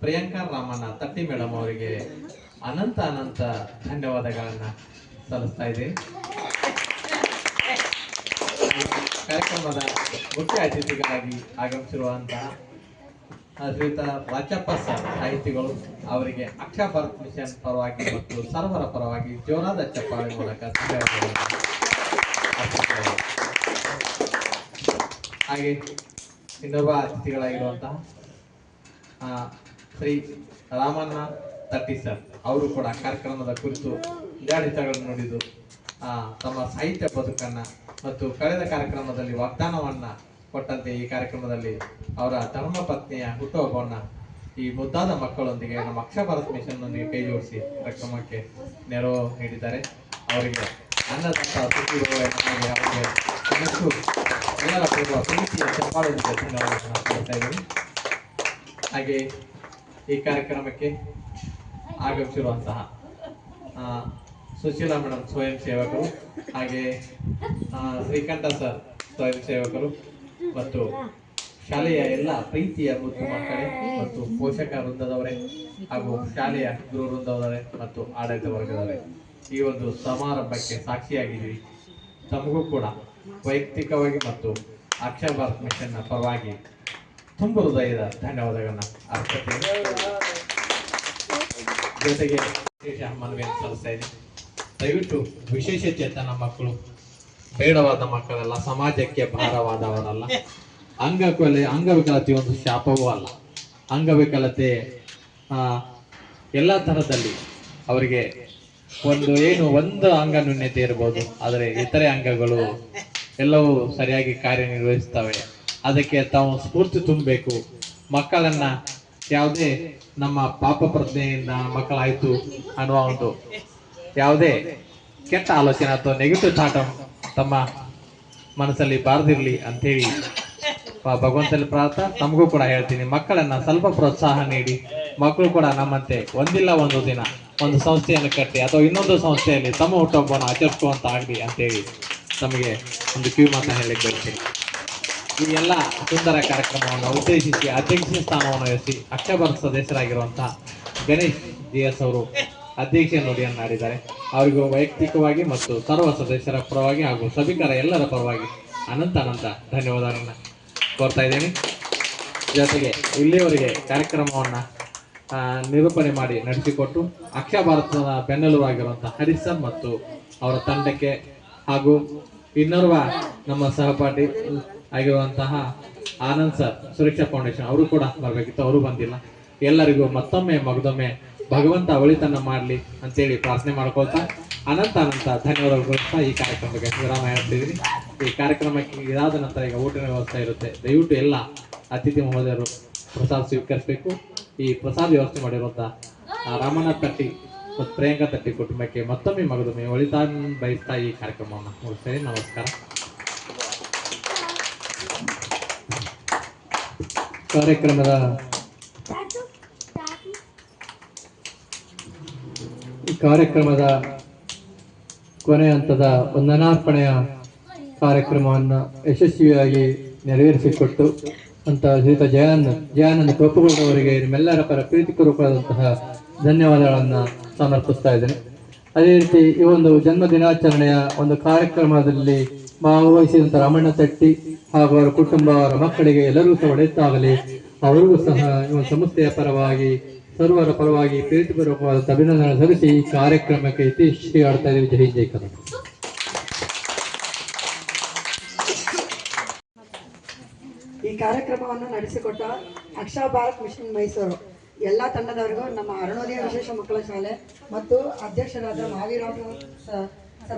ಪ್ರಿಯಾಂಕಾ ರಾಮಣ್ಣ ತಟ್ಟಿ ಮೇಡಮ್ ಅವರಿಗೆ ಅನಂತ ಧನ್ಯವಾದಗಳನ್ನ ಸಲ್ಲಿಸ್ತಾ ಇದ್ದೇನೆ. ಕಾರ್ಯಕ್ರಮದ ಮುಖ್ಯ ಅತಿಥಿಗಳಾಗಿ ಆಗಮಿಸಿರುವಂತಹ ಶ್ರೀಯುತ ರಾಜಪ್ಪ ಸರ್ ಸಾಹಿತಿಗಳು ಅವರಿಗೆ ಅಕ್ಷಾ ಭಾರತ್ ಮಿಷನ್ ಪರವಾಗಿ ಮತ್ತು ಸರ್ವರ ಪರವಾಗಿ ಜೋರಾದ ಚಪ್ಪಾಳೆ ಮೂಲಕ ಹಾಗೆ ಇನ್ನೊಬ್ಬ ಅತಿಥಿಗಳಾಗಿರುವಂತಹ ಶ್ರೀ ರಾಮಣ್ಣ ತಟ್ಟಿ ಸರ್ ಅವರು ಕೂಡ ಕಾರ್ಯಕ್ರಮದ ಕುರಿತು ಜಾಡಿತಗಳನ್ನು ನುಡಿದು ತಮ್ಮ ಸಾಹಿತ್ಯ ಬದುಕನ್ನ ಮತ್ತು ಕಳೆದ ಕಾರ್ಯಕ್ರಮದಲ್ಲಿ ವಾಗ್ದಾನವನ್ನ ಕೊಟ್ಟಂತೆ ಈ ಕಾರ್ಯಕ್ರಮದಲ್ಲಿ ಅವರ ಧರ್ಮ ಪತ್ನಿಯ ಹುಟ್ಟುಹಬ್ಬವನ್ನ ಈ ಮುದ್ದಾದ ಮಕ್ಕಳೊಂದಿಗೆ ನಮ್ಮ ಅಕ್ಷಾ ಭಾರತ್ ಮಿಷನ್ ನೊಂದಿಗೆ ಕೈ ಜೋಡಿಸಿ ಕಾರ್ಯಕ್ರಮಕ್ಕೆ ನೆರವು ನೀಡಿದ್ದಾರೆ. ಅವರಿಗೆ ಅನ್ನದಂತ ಅವರಿಗೆ ಎಲ್ಲರ ಪೂರ್ವ ಪ್ರೀತಿಯ ಚಪ್ಪಾಳೆಯಿಂದ ಧನ್ಯವಾದಗಳನ್ನು ಕೊಡ್ತಾ ಇದ್ದೀನಿ. ಹಾಗೆ ಈ ಕಾರ್ಯಕ್ರಮಕ್ಕೆ ಆಗಮಿಸಿರುವಂತಹ ಸುಶೀಲಾ ಮೇಡಮ್ ಸ್ವಯಂ ಸೇವಕರು, ಹಾಗೆ ಶ್ರೀಕಂಠ ಸರ್ ಸ್ವಯಂ ಸೇವಕರು ಮತ್ತು ಶಾಲೆಯ ಎಲ್ಲ ಪ್ರೀತಿಯ ಮುದ್ದು ಮಕ್ಕಳೇ ಮತ್ತು ಪೋಷಕ ವೃಂದದವರೇ ಹಾಗೂ ಶಾಲೆಯ ಗುರು ವೃಂದದವರೇ ಮತ್ತು ಆಡಳಿತ ವರ್ಗದವರೇ ಈ ಒಂದು ಸಮಾರಂಭಕ್ಕೆ ಸಾಕ್ಷಿಯಾಗಿದ್ದೀವಿ. ತಮಗೂ ಕೂಡ ವೈಯಕ್ತಿಕವಾಗಿ ಮತ್ತು ಅಕ್ಷಾ ಭಾರತ್ ಮಿಷನ್ನ ಪರವಾಗಿ ತುಂಬ ಹೃದಯದ ಧನ್ಯವಾದಗಳನ್ನ ಅರ್ಪಿಸ್ತೀನಿ. ಜೊತೆಗೆ ವಿಶೇಷ ಮನವಿಯನ್ನು ಸಲ್ಲಿಸ್ತಾ ಇದ್ದೀನಿ. ದಯವಿಟ್ಟು ವಿಶೇಷ ಚೇತನ ಮಕ್ಕಳು ಬೇಡವಾದ ಮಕ್ಕಳೆಲ್ಲ, ಸಮಾಜಕ್ಕೆ ಭಾರವಾದವರಲ್ಲ. ಅಂಗವಿಕಲತೆ ಒಂದು ಶಾಪವೂ ಅಲ್ಲ. ಅಂಗವಿಕಲತೆ ಎಲ್ಲ ತರದಲ್ಲಿ ಅವರಿಗೆ ಒಂದು ಅಂಗ ನ್ಯೂನ್ಯತೆ ಇರಬಹುದು, ಆದರೆ ಇತರೆ ಅಂಗಗಳು ಎಲ್ಲವೂ ಸರಿಯಾಗಿ ಕಾರ್ಯನಿರ್ವಹಿಸ್ತವೆ. ಅದಕ್ಕೆ ತಾವು ಸ್ಫೂರ್ತಿ ತುಂಬಬೇಕು. ಮಕ್ಕಳನ್ನ ಯಾವುದೇ ನಮ್ಮ ಪಾಪ ಪ್ರಜ್ಞೆಯಿಂದ ಮಕ್ಕಳಾಯ್ತು ಅನ್ನುವ ಒಂದು ಯಾವುದೇ ಕೆಟ್ಟ ಆಲೋಚನೆ ಅಥವಾ ನೆಗೆಟಿವ್ ಥಾಟ್ ತಮ್ಮ ಮನಸ್ಸಲ್ಲಿ ಬಾರದಿರ್ಲಿ ಅಂತೇಳಿ ಭಗವಂತನಲ್ಲಿ ಪ್ರಾರ್ಥನೆ. ತಮಗೂ ಕೂಡ ಹೇಳ್ತೀನಿ, ಮಕ್ಕಳನ್ನ ಸ್ವಲ್ಪ ಪ್ರೋತ್ಸಾಹ ನೀಡಿ, ಮಕ್ಕಳು ಕೂಡ ನಮ್ಮಂತೆ ಒಂದಿಲ್ಲ ಒಂದು ದಿನ ಒಂದು ಸಂಸ್ಥೆಯನ್ನು ಕಟ್ಟಿ ಅಥವಾ ಇನ್ನೊಂದು ಸಂಸ್ಥೆಯಲ್ಲಿ ತಮ್ಮ ಹುಟ್ಟುಹಬ್ಬವನ್ನು ಆಚರಿಸುವಂತ ಆಗಲಿ ಅಂತೇಳಿ ತಮಗೆ ಒಂದು ಕಿವಿ ಮಾತನ್ನು ಹೇಳಲಿಕ್ಕೆ ಬಯಸ್ತೀನಿ. ಈ ಎಲ್ಲ ಸುಂದರ ಕಾರ್ಯಕ್ರಮವನ್ನು ಉದ್ದೇಶಿಸಿ ಅಧ್ಯಕ್ಷ ಸ್ಥಾನವನ್ನು ವಹಿಸಿ ಅಕ್ಷಭಾರತ ಸದಸ್ಯರಾಗಿರುವಂತಹ ಗಣೇಶ್ GS ಅವರು ಅಧ್ಯಕ್ಷ ನುಡಿಯನ್ನಾಡಿದ್ದಾರೆ. ಅವರಿಗೂ ವೈಯಕ್ತಿಕವಾಗಿ ಮತ್ತು ಸರ್ವ ಸದಸ್ಯರ ಪರವಾಗಿ ಹಾಗೂ ಸಭಿಕರ ಎಲ್ಲರ ಪರವಾಗಿ ಅನಂತ ಧನ್ಯವಾದಗಳನ್ನು ಕೋರ್ತಾ ಇದ್ದೇನೆ. ಜೊತೆಗೆ ಇಲ್ಲಿಯವರೆಗೆ ಕಾರ್ಯಕ್ರಮವನ್ನು ನಿರೂಪಣೆ ಮಾಡಿ ನಡೆಸಿಕೊಟ್ಟು ಅಕ್ಷಯ ಭಾರತದ ಬೆನ್ನೆಲುಬಾಗಿರುವಂತಹ ಹರೀಶ್ ಸರ್ ಮತ್ತು ಅವರ ತಂಡಕ್ಕೆ ಹಾಗೂ ಇನ್ನೋರ್ವ ನಮ್ಮ ಸಹಪಾಠಿ ಆಗಿರುವಂತಹ ಆನಂದ್ ಸರ್ ಸುರಕ್ಷಾ ಫೌಂಡೇಶನ್ ಅವರು ಕೂಡ ಬರಬೇಕಿತ್ತು, ಅವರು ಬಂದಿಲ್ಲ. ಎಲ್ಲರಿಗೂ ಮತ್ತೊಮ್ಮೆ ಮಗದೊಮ್ಮೆ ಭಗವಂತ ಒಳಿತನ್ನ ಮಾಡಲಿ ಅಂತೇಳಿ ಪ್ರಾರ್ಥನೆ ಮಾಡ್ಕೊಳ್ತಾ ಅನಂತ ಧನ್ಯವಾದಗಳು ಈ ಕಾರ್ಯಕ್ರಮಕ್ಕೆ ವಿರಾಮ ಹೇಳ್ತಿದ್ದೀನಿ. ಈ ಕಾರ್ಯಕ್ರಮಕ್ಕೆ ಇದಾದ ನಂತರ ಈಗ ಊಟದ ವ್ಯವಸ್ಥೆ ಇರುತ್ತೆ. ದಯವಿಟ್ಟು ಎಲ್ಲ ಅತಿಥಿ ಮಹೋದಯರು ಪ್ರಸಾದ ಸ್ವೀಕರಿಸಬೇಕು. ಈ ಪ್ರಸಾದ ವ್ಯವಸ್ಥೆ ಮಾಡಿರುವಂತಹ ರಾಮನಾಥ್ ತಟ್ಟಿ ಮತ್ತು ಪ್ರಿಯಾಂಕಾ ತಟ್ಟಿ ಕುಟುಂಬಕ್ಕೆ ಮತ್ತೊಮ್ಮೆ ಮಗದೊಮ್ಮೆ ಒಳಿತನ್ನು ಬಯಸ್ತಾ ಈ ಕಾರ್ಯಕ್ರಮವನ್ನು ಮುಗಿಸ್ತೇನೆ. ನಮಸ್ಕಾರ. ಕಾರ್ಯಕ್ರಮದ ಕೊನೆ ಹಂತದ ವಂದನಾರ್ಪಣೆಯ ಕಾರ್ಯಕ್ರಮವನ್ನು ಯಶಸ್ವಿಯಾಗಿ ನೆರವೇರಿಸಿಕೊಟ್ಟು ಅಂತ ಶ್ರೀಯುತ ಜಯಾನಂದ ತೋಪುಗೌಡವರಿಗೆ ನಿಮ್ಮೆಲ್ಲರ ಪರ ಪ್ರೀತಿಪೂರ್ವಕವಾದಂತಹ ಧನ್ಯವಾದಗಳನ್ನು ಸಮರ್ಪಿಸ್ತಾ ಇದ್ದೇನೆ. ಅದೇ ರೀತಿ ಈ ಒಂದು ಜನ್ಮ ದಿನಾಚರಣೆಯ ಒಂದು ಕಾರ್ಯಕ್ರಮದಲ್ಲಿ ಭಾಗವಹಿಸಿದಂಥ ರಾಮಣ್ಣ ತಟ್ಟಿ ಹಾಗೂ ಅವರ ಕುಟುಂಬ, ಅವರ ಮಕ್ಕಳಿಗೆ ಎಲ್ಲರಿಗೂ ಸಹ ಒಳಿತಾಗಲಿ. ಅವರಿಗೂ ಸಹ ಈ ಸಂಸ್ಥೆಯ ಪರವಾಗಿ ಸರ್ವರ ಪರವಾಗಿ ಪ್ರೀತಿಪೂರ್ವಕವಾದ ಅಭಿನಂದನೆ ಸಲ್ಲಿಸಿ ಈ ಕಾರ್ಯಕ್ರಮಕ್ಕೆ ಇತಿಶ್ರೀ ಆಡ್ತಾ ಇದ್ದೀವಿ. ಜೈ ಜೈ ಕನ್ನಡ. ಈ ಕಾರ್ಯಕ್ರಮವನ್ನು ನಡೆಸಿಕೊಟ್ಟ ಅಕ್ಷಯ ಭಾರತ್ ಮಿಷನ್ ಮೈಸೂರು ಎಲ್ಲ ತಂಡದವರಿಗೂ, ನಮ್ಮ ಅರುಣೋದಯ ವಿಶೇಷ ಮಕ್ಕಳ ಶಾಲೆ ಮತ್ತು ಅಧ್ಯಕ್ಷರಾದ ಮಹಾವೀರರಾವ್ ಸರ್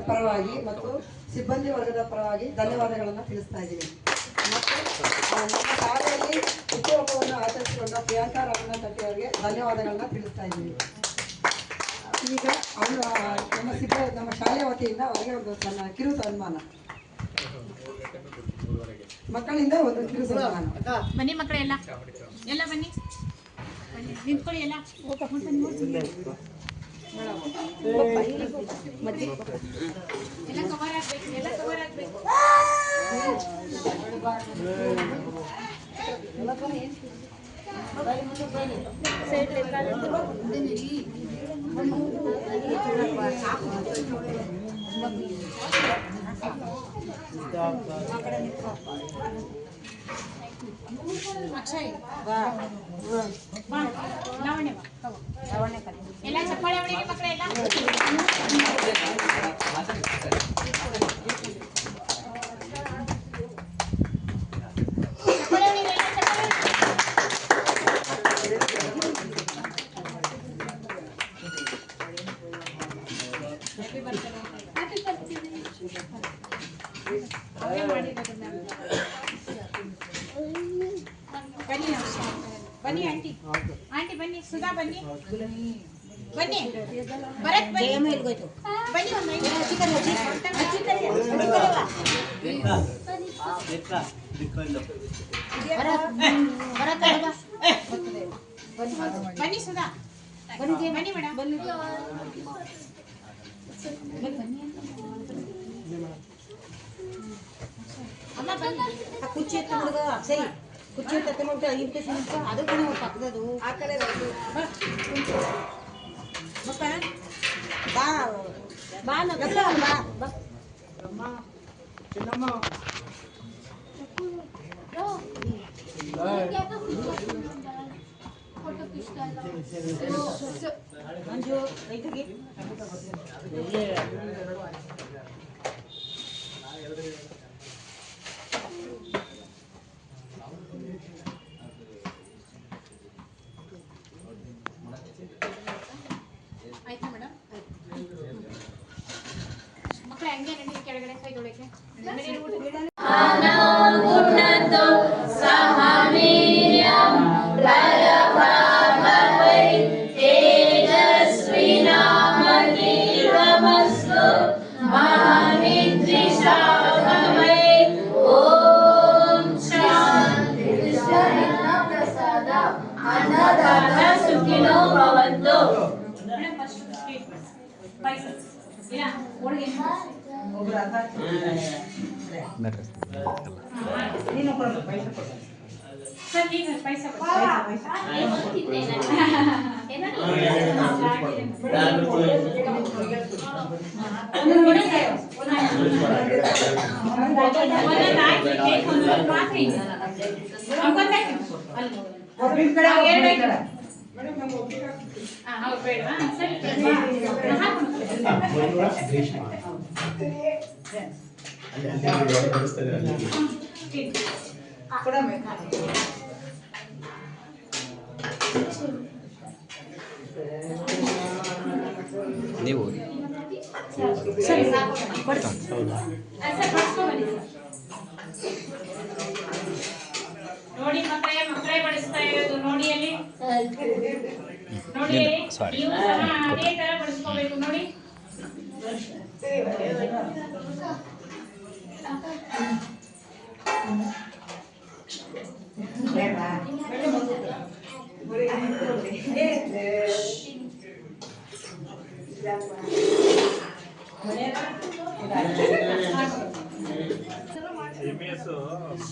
ಪರವಾಗಿ ಮತ್ತು ಸಿಬ್ಬಂದಿ ವರ್ಗದ ಪರವಾಗಿ ಧನ್ಯವಾದಗಳನ್ನು ತಿಳಿಸ್ತಾ ಇದ್ದೀನಿ. ಮತ್ತು ನಮ್ಮ ಶಾಲೆಯಲ್ಲಿ ಹುಟ್ಟುಹಬ್ಬವನ್ನು ಆಚರಿಸಿಕೊಂಡ ಪ್ರಿಯಾಂಕಾ ರಾಮನಾಥ್ ತಟ್ಟಿ ಅವರಿಗೆ ಧನ್ಯವಾದಗಳನ್ನ ತಿಳಿಸ್ತಾ ಇದ್ದೀನಿ. ಈಗ ಅವರು ನಮ್ಮ ಶಾಲೆಯ ವತಿಯಿಂದ ಅವರಿಗೆ ಒಂದು ನನ್ನ ಕಿರು ಸನ್ಮಾನ, ಮಕ್ಕಳಿಂದ ಒಂದು ಕಿರು ಸನ್ಮಾನ. ಬನ್ನಿ ಮಕ್ಕಳೆಲ್ಲ, ಎಲ್ಲ ಬನ್ನಿ, ನಿಂತ್ಕೊಳ್ಳಿ ಎಲ್ಲ. ಎಲ್ಲ ಕವರ್ ಆಗ್ಬೇಕು, ಎಲ್ಲ ಕವರ್ ಆಗ್ಬೇಕು. ಅಕ್ಷಯ್ ಲಾವಣ್ಯ ಎಲ್ಲ ಚಪ್ಪಾಳೆ ಹೊಡಿರಿ ಮಕ್ಕಳೆಲ್ಲ. ಬನ್ನಿ ಆಂಟಿ, ಆಂಟಿ ಬನ್ನಿ, ಸುಧಾ ಬನ್ನಿ, ಬನ್ನಿ, ಭರತ್ ಬನ್ನಿ, ಬನ್ನಿ ಬನ್ನಿ ಸುಧಾ, ಬನ್ನಿ ಮೇಡಮ್, ಅಮ್ಮ ಬನ್ನಿ. ಕುರ್ಚಿ ಎತ್ತ ಸರಿ, ಕುರ್ಚಿ ಎತ್ತ ನೋಡ್ತಾ ಇನ್ವಿಟೇಷನ್ ಅಂತ ಅದು ಕೂಡ ಪಕ್ಕದದು ಆ ಕಡೆ ಬಾ ಬಾ ಬಾ ಮಂಜು ರೈತಗೆ ಆಯ್ತಾ ಮೇಡಮ್? ಮಕ್ಕಳು ಹಂಗೆ ನಡಿ ಕೆಳಗಡೆ ಕೈ ತೊಳಕ್ಕೆ. ಸಹ ವೀರ್ಯಂ ಇಲ್ಲ ಹೋಳಿಗೆ ಸರ್ ಈಗ ಪೈಸಾ ನೀವು ನೋಡಿ ಮಕ್ಕಳೇ ಬಡಿಸ್ತಾ ಇರೋದು ನೋಡಿ ಅಲ್ಲಿ ನೋಡಿ ನೀವು ಸಹ ಅದೇ ತರ ಬಡಿಸ್ಕೋಬೇಕು ನೋಡಿ.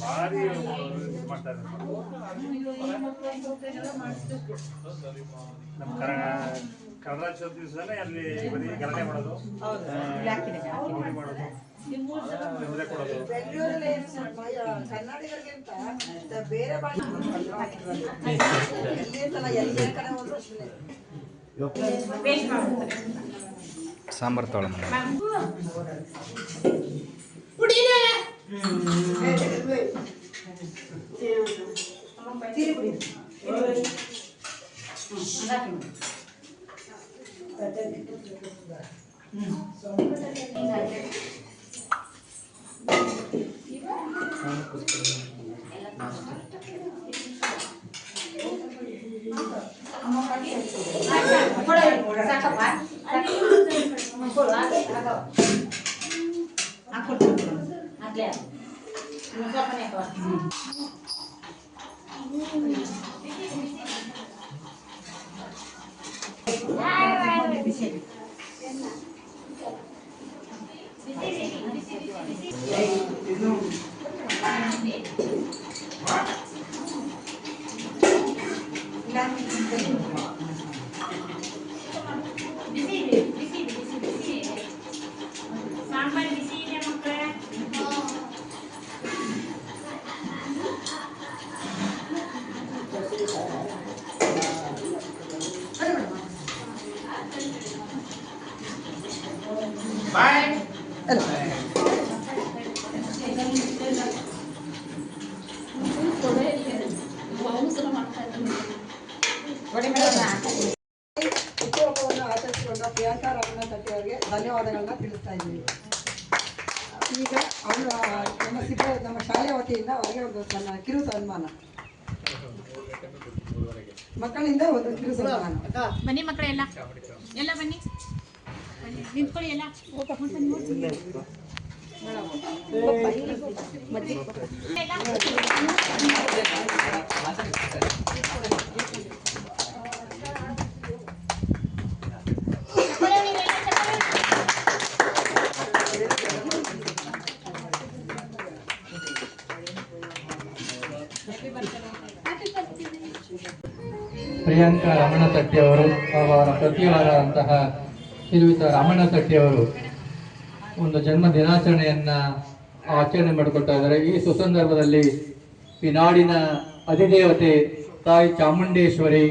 ಭಾರಿ ಮಾಡ್ತಾರೆ ನಮ್ಮ ಕನ್ನಡೋತ್ಸವ ದಿವಸನೇ ಅಲ್ಲಿ ಬರೀ ಗಲಾಟೆ ಮಾಡೋದು, ಹೋಳಿ ಮಾಡೋದು, ನಿಮ್ಮದೇ ಕೊಡೋದು. ಬೆಂಗಳೂರಲ್ಲಿ ಕನ್ನಡಿಗರಿಗಿಂತ ಬೇರೆ ಭಾಷೆ ಎಲ್ಲ ಕಡೆ ಹೋದ್ರು ಅಷ್ಟೇ. ಸಾಂಬಾರು ತೊಗೊಳ ಸಾಂಬಾರ್ ಬಿಸಿ ಇದೆ ಮಕ್ಕಳೇ. ಹುಟ್ಟುಹಬ್ಬವನ್ನು ಆಚರಿಸಿಕೊಂಡ ಪ್ರಿಯಾಂಕಾ ರಮಣ ತಟ್ಟಿ ಅವರಿಗೆ ಧನ್ಯವಾದಗಳನ್ನ ತಿಳಿಸ್ತಾ ಇದ್ದೀವಿ. ಈಗ ಅವರು ನಮ್ಮ ಶಾಲೆಯ ವತಿಯಿಂದ ಅವರಿಗೆ ಒಂದು ಕಿರು ಸನ್ಮಾನ, ಮಕ್ಕಳಿಂದ ಒಂದು ಕಿರು ಸನ್ಮಾನ. ಬನ್ನಿ ಮಕ್ಕಳೆಲ್ಲ ಎಲ್ಲ ಬನ್ನಿ ನಿಂತ್ಕೊಳ್ಳಿ ಎಲ್ಲ. ಪ್ರಿಯಾಂಕಾ ರಮಣ ತಟ್ಟಿ ಅವರು ಅವರ ಪತಿಯವರಾದಂತಹ ಶ್ರೀಯುತ ರಮಣ ತಟ್ಟಿ ಅವರು ಒಂದು ಜನ್ಮ ದಿನಾಚರಣೆಯನ್ನ ಆಚರಣೆ ಮಾಡಿಕೊಳ್ತಾ ಇದ್ದಾರೆ. ಈ ಸುಸಂದರ್ಭದಲ್ಲಿ ಈ ನಾಡಿನ ಅಧಿದೇವತೆ ತಾಯಿ ಚಾಮುಂಡೇಶ್ವರಿ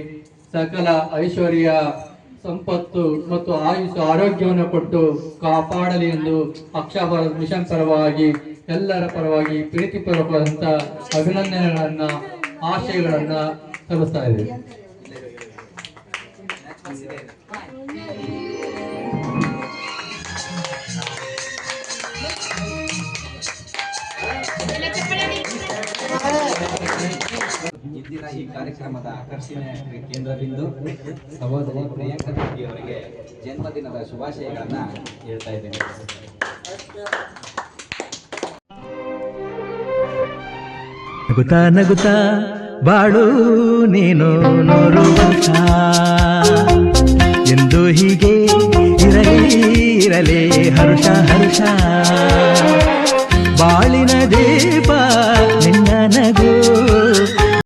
ಸಕಲ ಐಶ್ವರ್ಯ ಸಂಪತ್ತು ಮತ್ತು ಆಯುಷ್ ಆರೋಗ್ಯವನ್ನು ಕೊಟ್ಟು ಕಾಪಾಡಲಿ ಎಂದು ಅಕ್ಷಾ ಭಾರತ್ ಮಿಷನ್ ಪರವಾಗಿ ಎಲ್ಲರ ಪರವಾಗಿ ಪ್ರೀತಿಪೂರ್ವಕವಾದಂಥ ಅಭಿನಂದನೆಗಳನ್ನ ಆಶಯಗಳನ್ನ ಸಲ್ಲಿಸ್ತಾ ಇದ್ದೇವೆ. ಇಂದಿನ ಈ ಕಾರ್ಯಕ್ರಮದ ಆಕರ್ಷಣೆ ಕೇಂದ್ರ ಬಿಂದು ಸಹೋದರಿ ಪ್ರಿಯಾಂಕಾ ತಟ್ಟಿ ಅವರಿಗೆ ಜನ್ಮದಿನದ ಶುಭಾಶಯಗಳನ್ನ ಹೇಳ್ತಾ ಇದ್ದೇನೆ. ನಗುತ್ತಾ ನಗುತ್ತಾ ಬಾಳು ನೀನು 100 ವರ್ಷ ಎಂದು ಹೀಗೆ ಇರಲಿ ಇರಲಿ ಹರುಷ ಹರುಷ ಬಾಳಿನ ದೇವ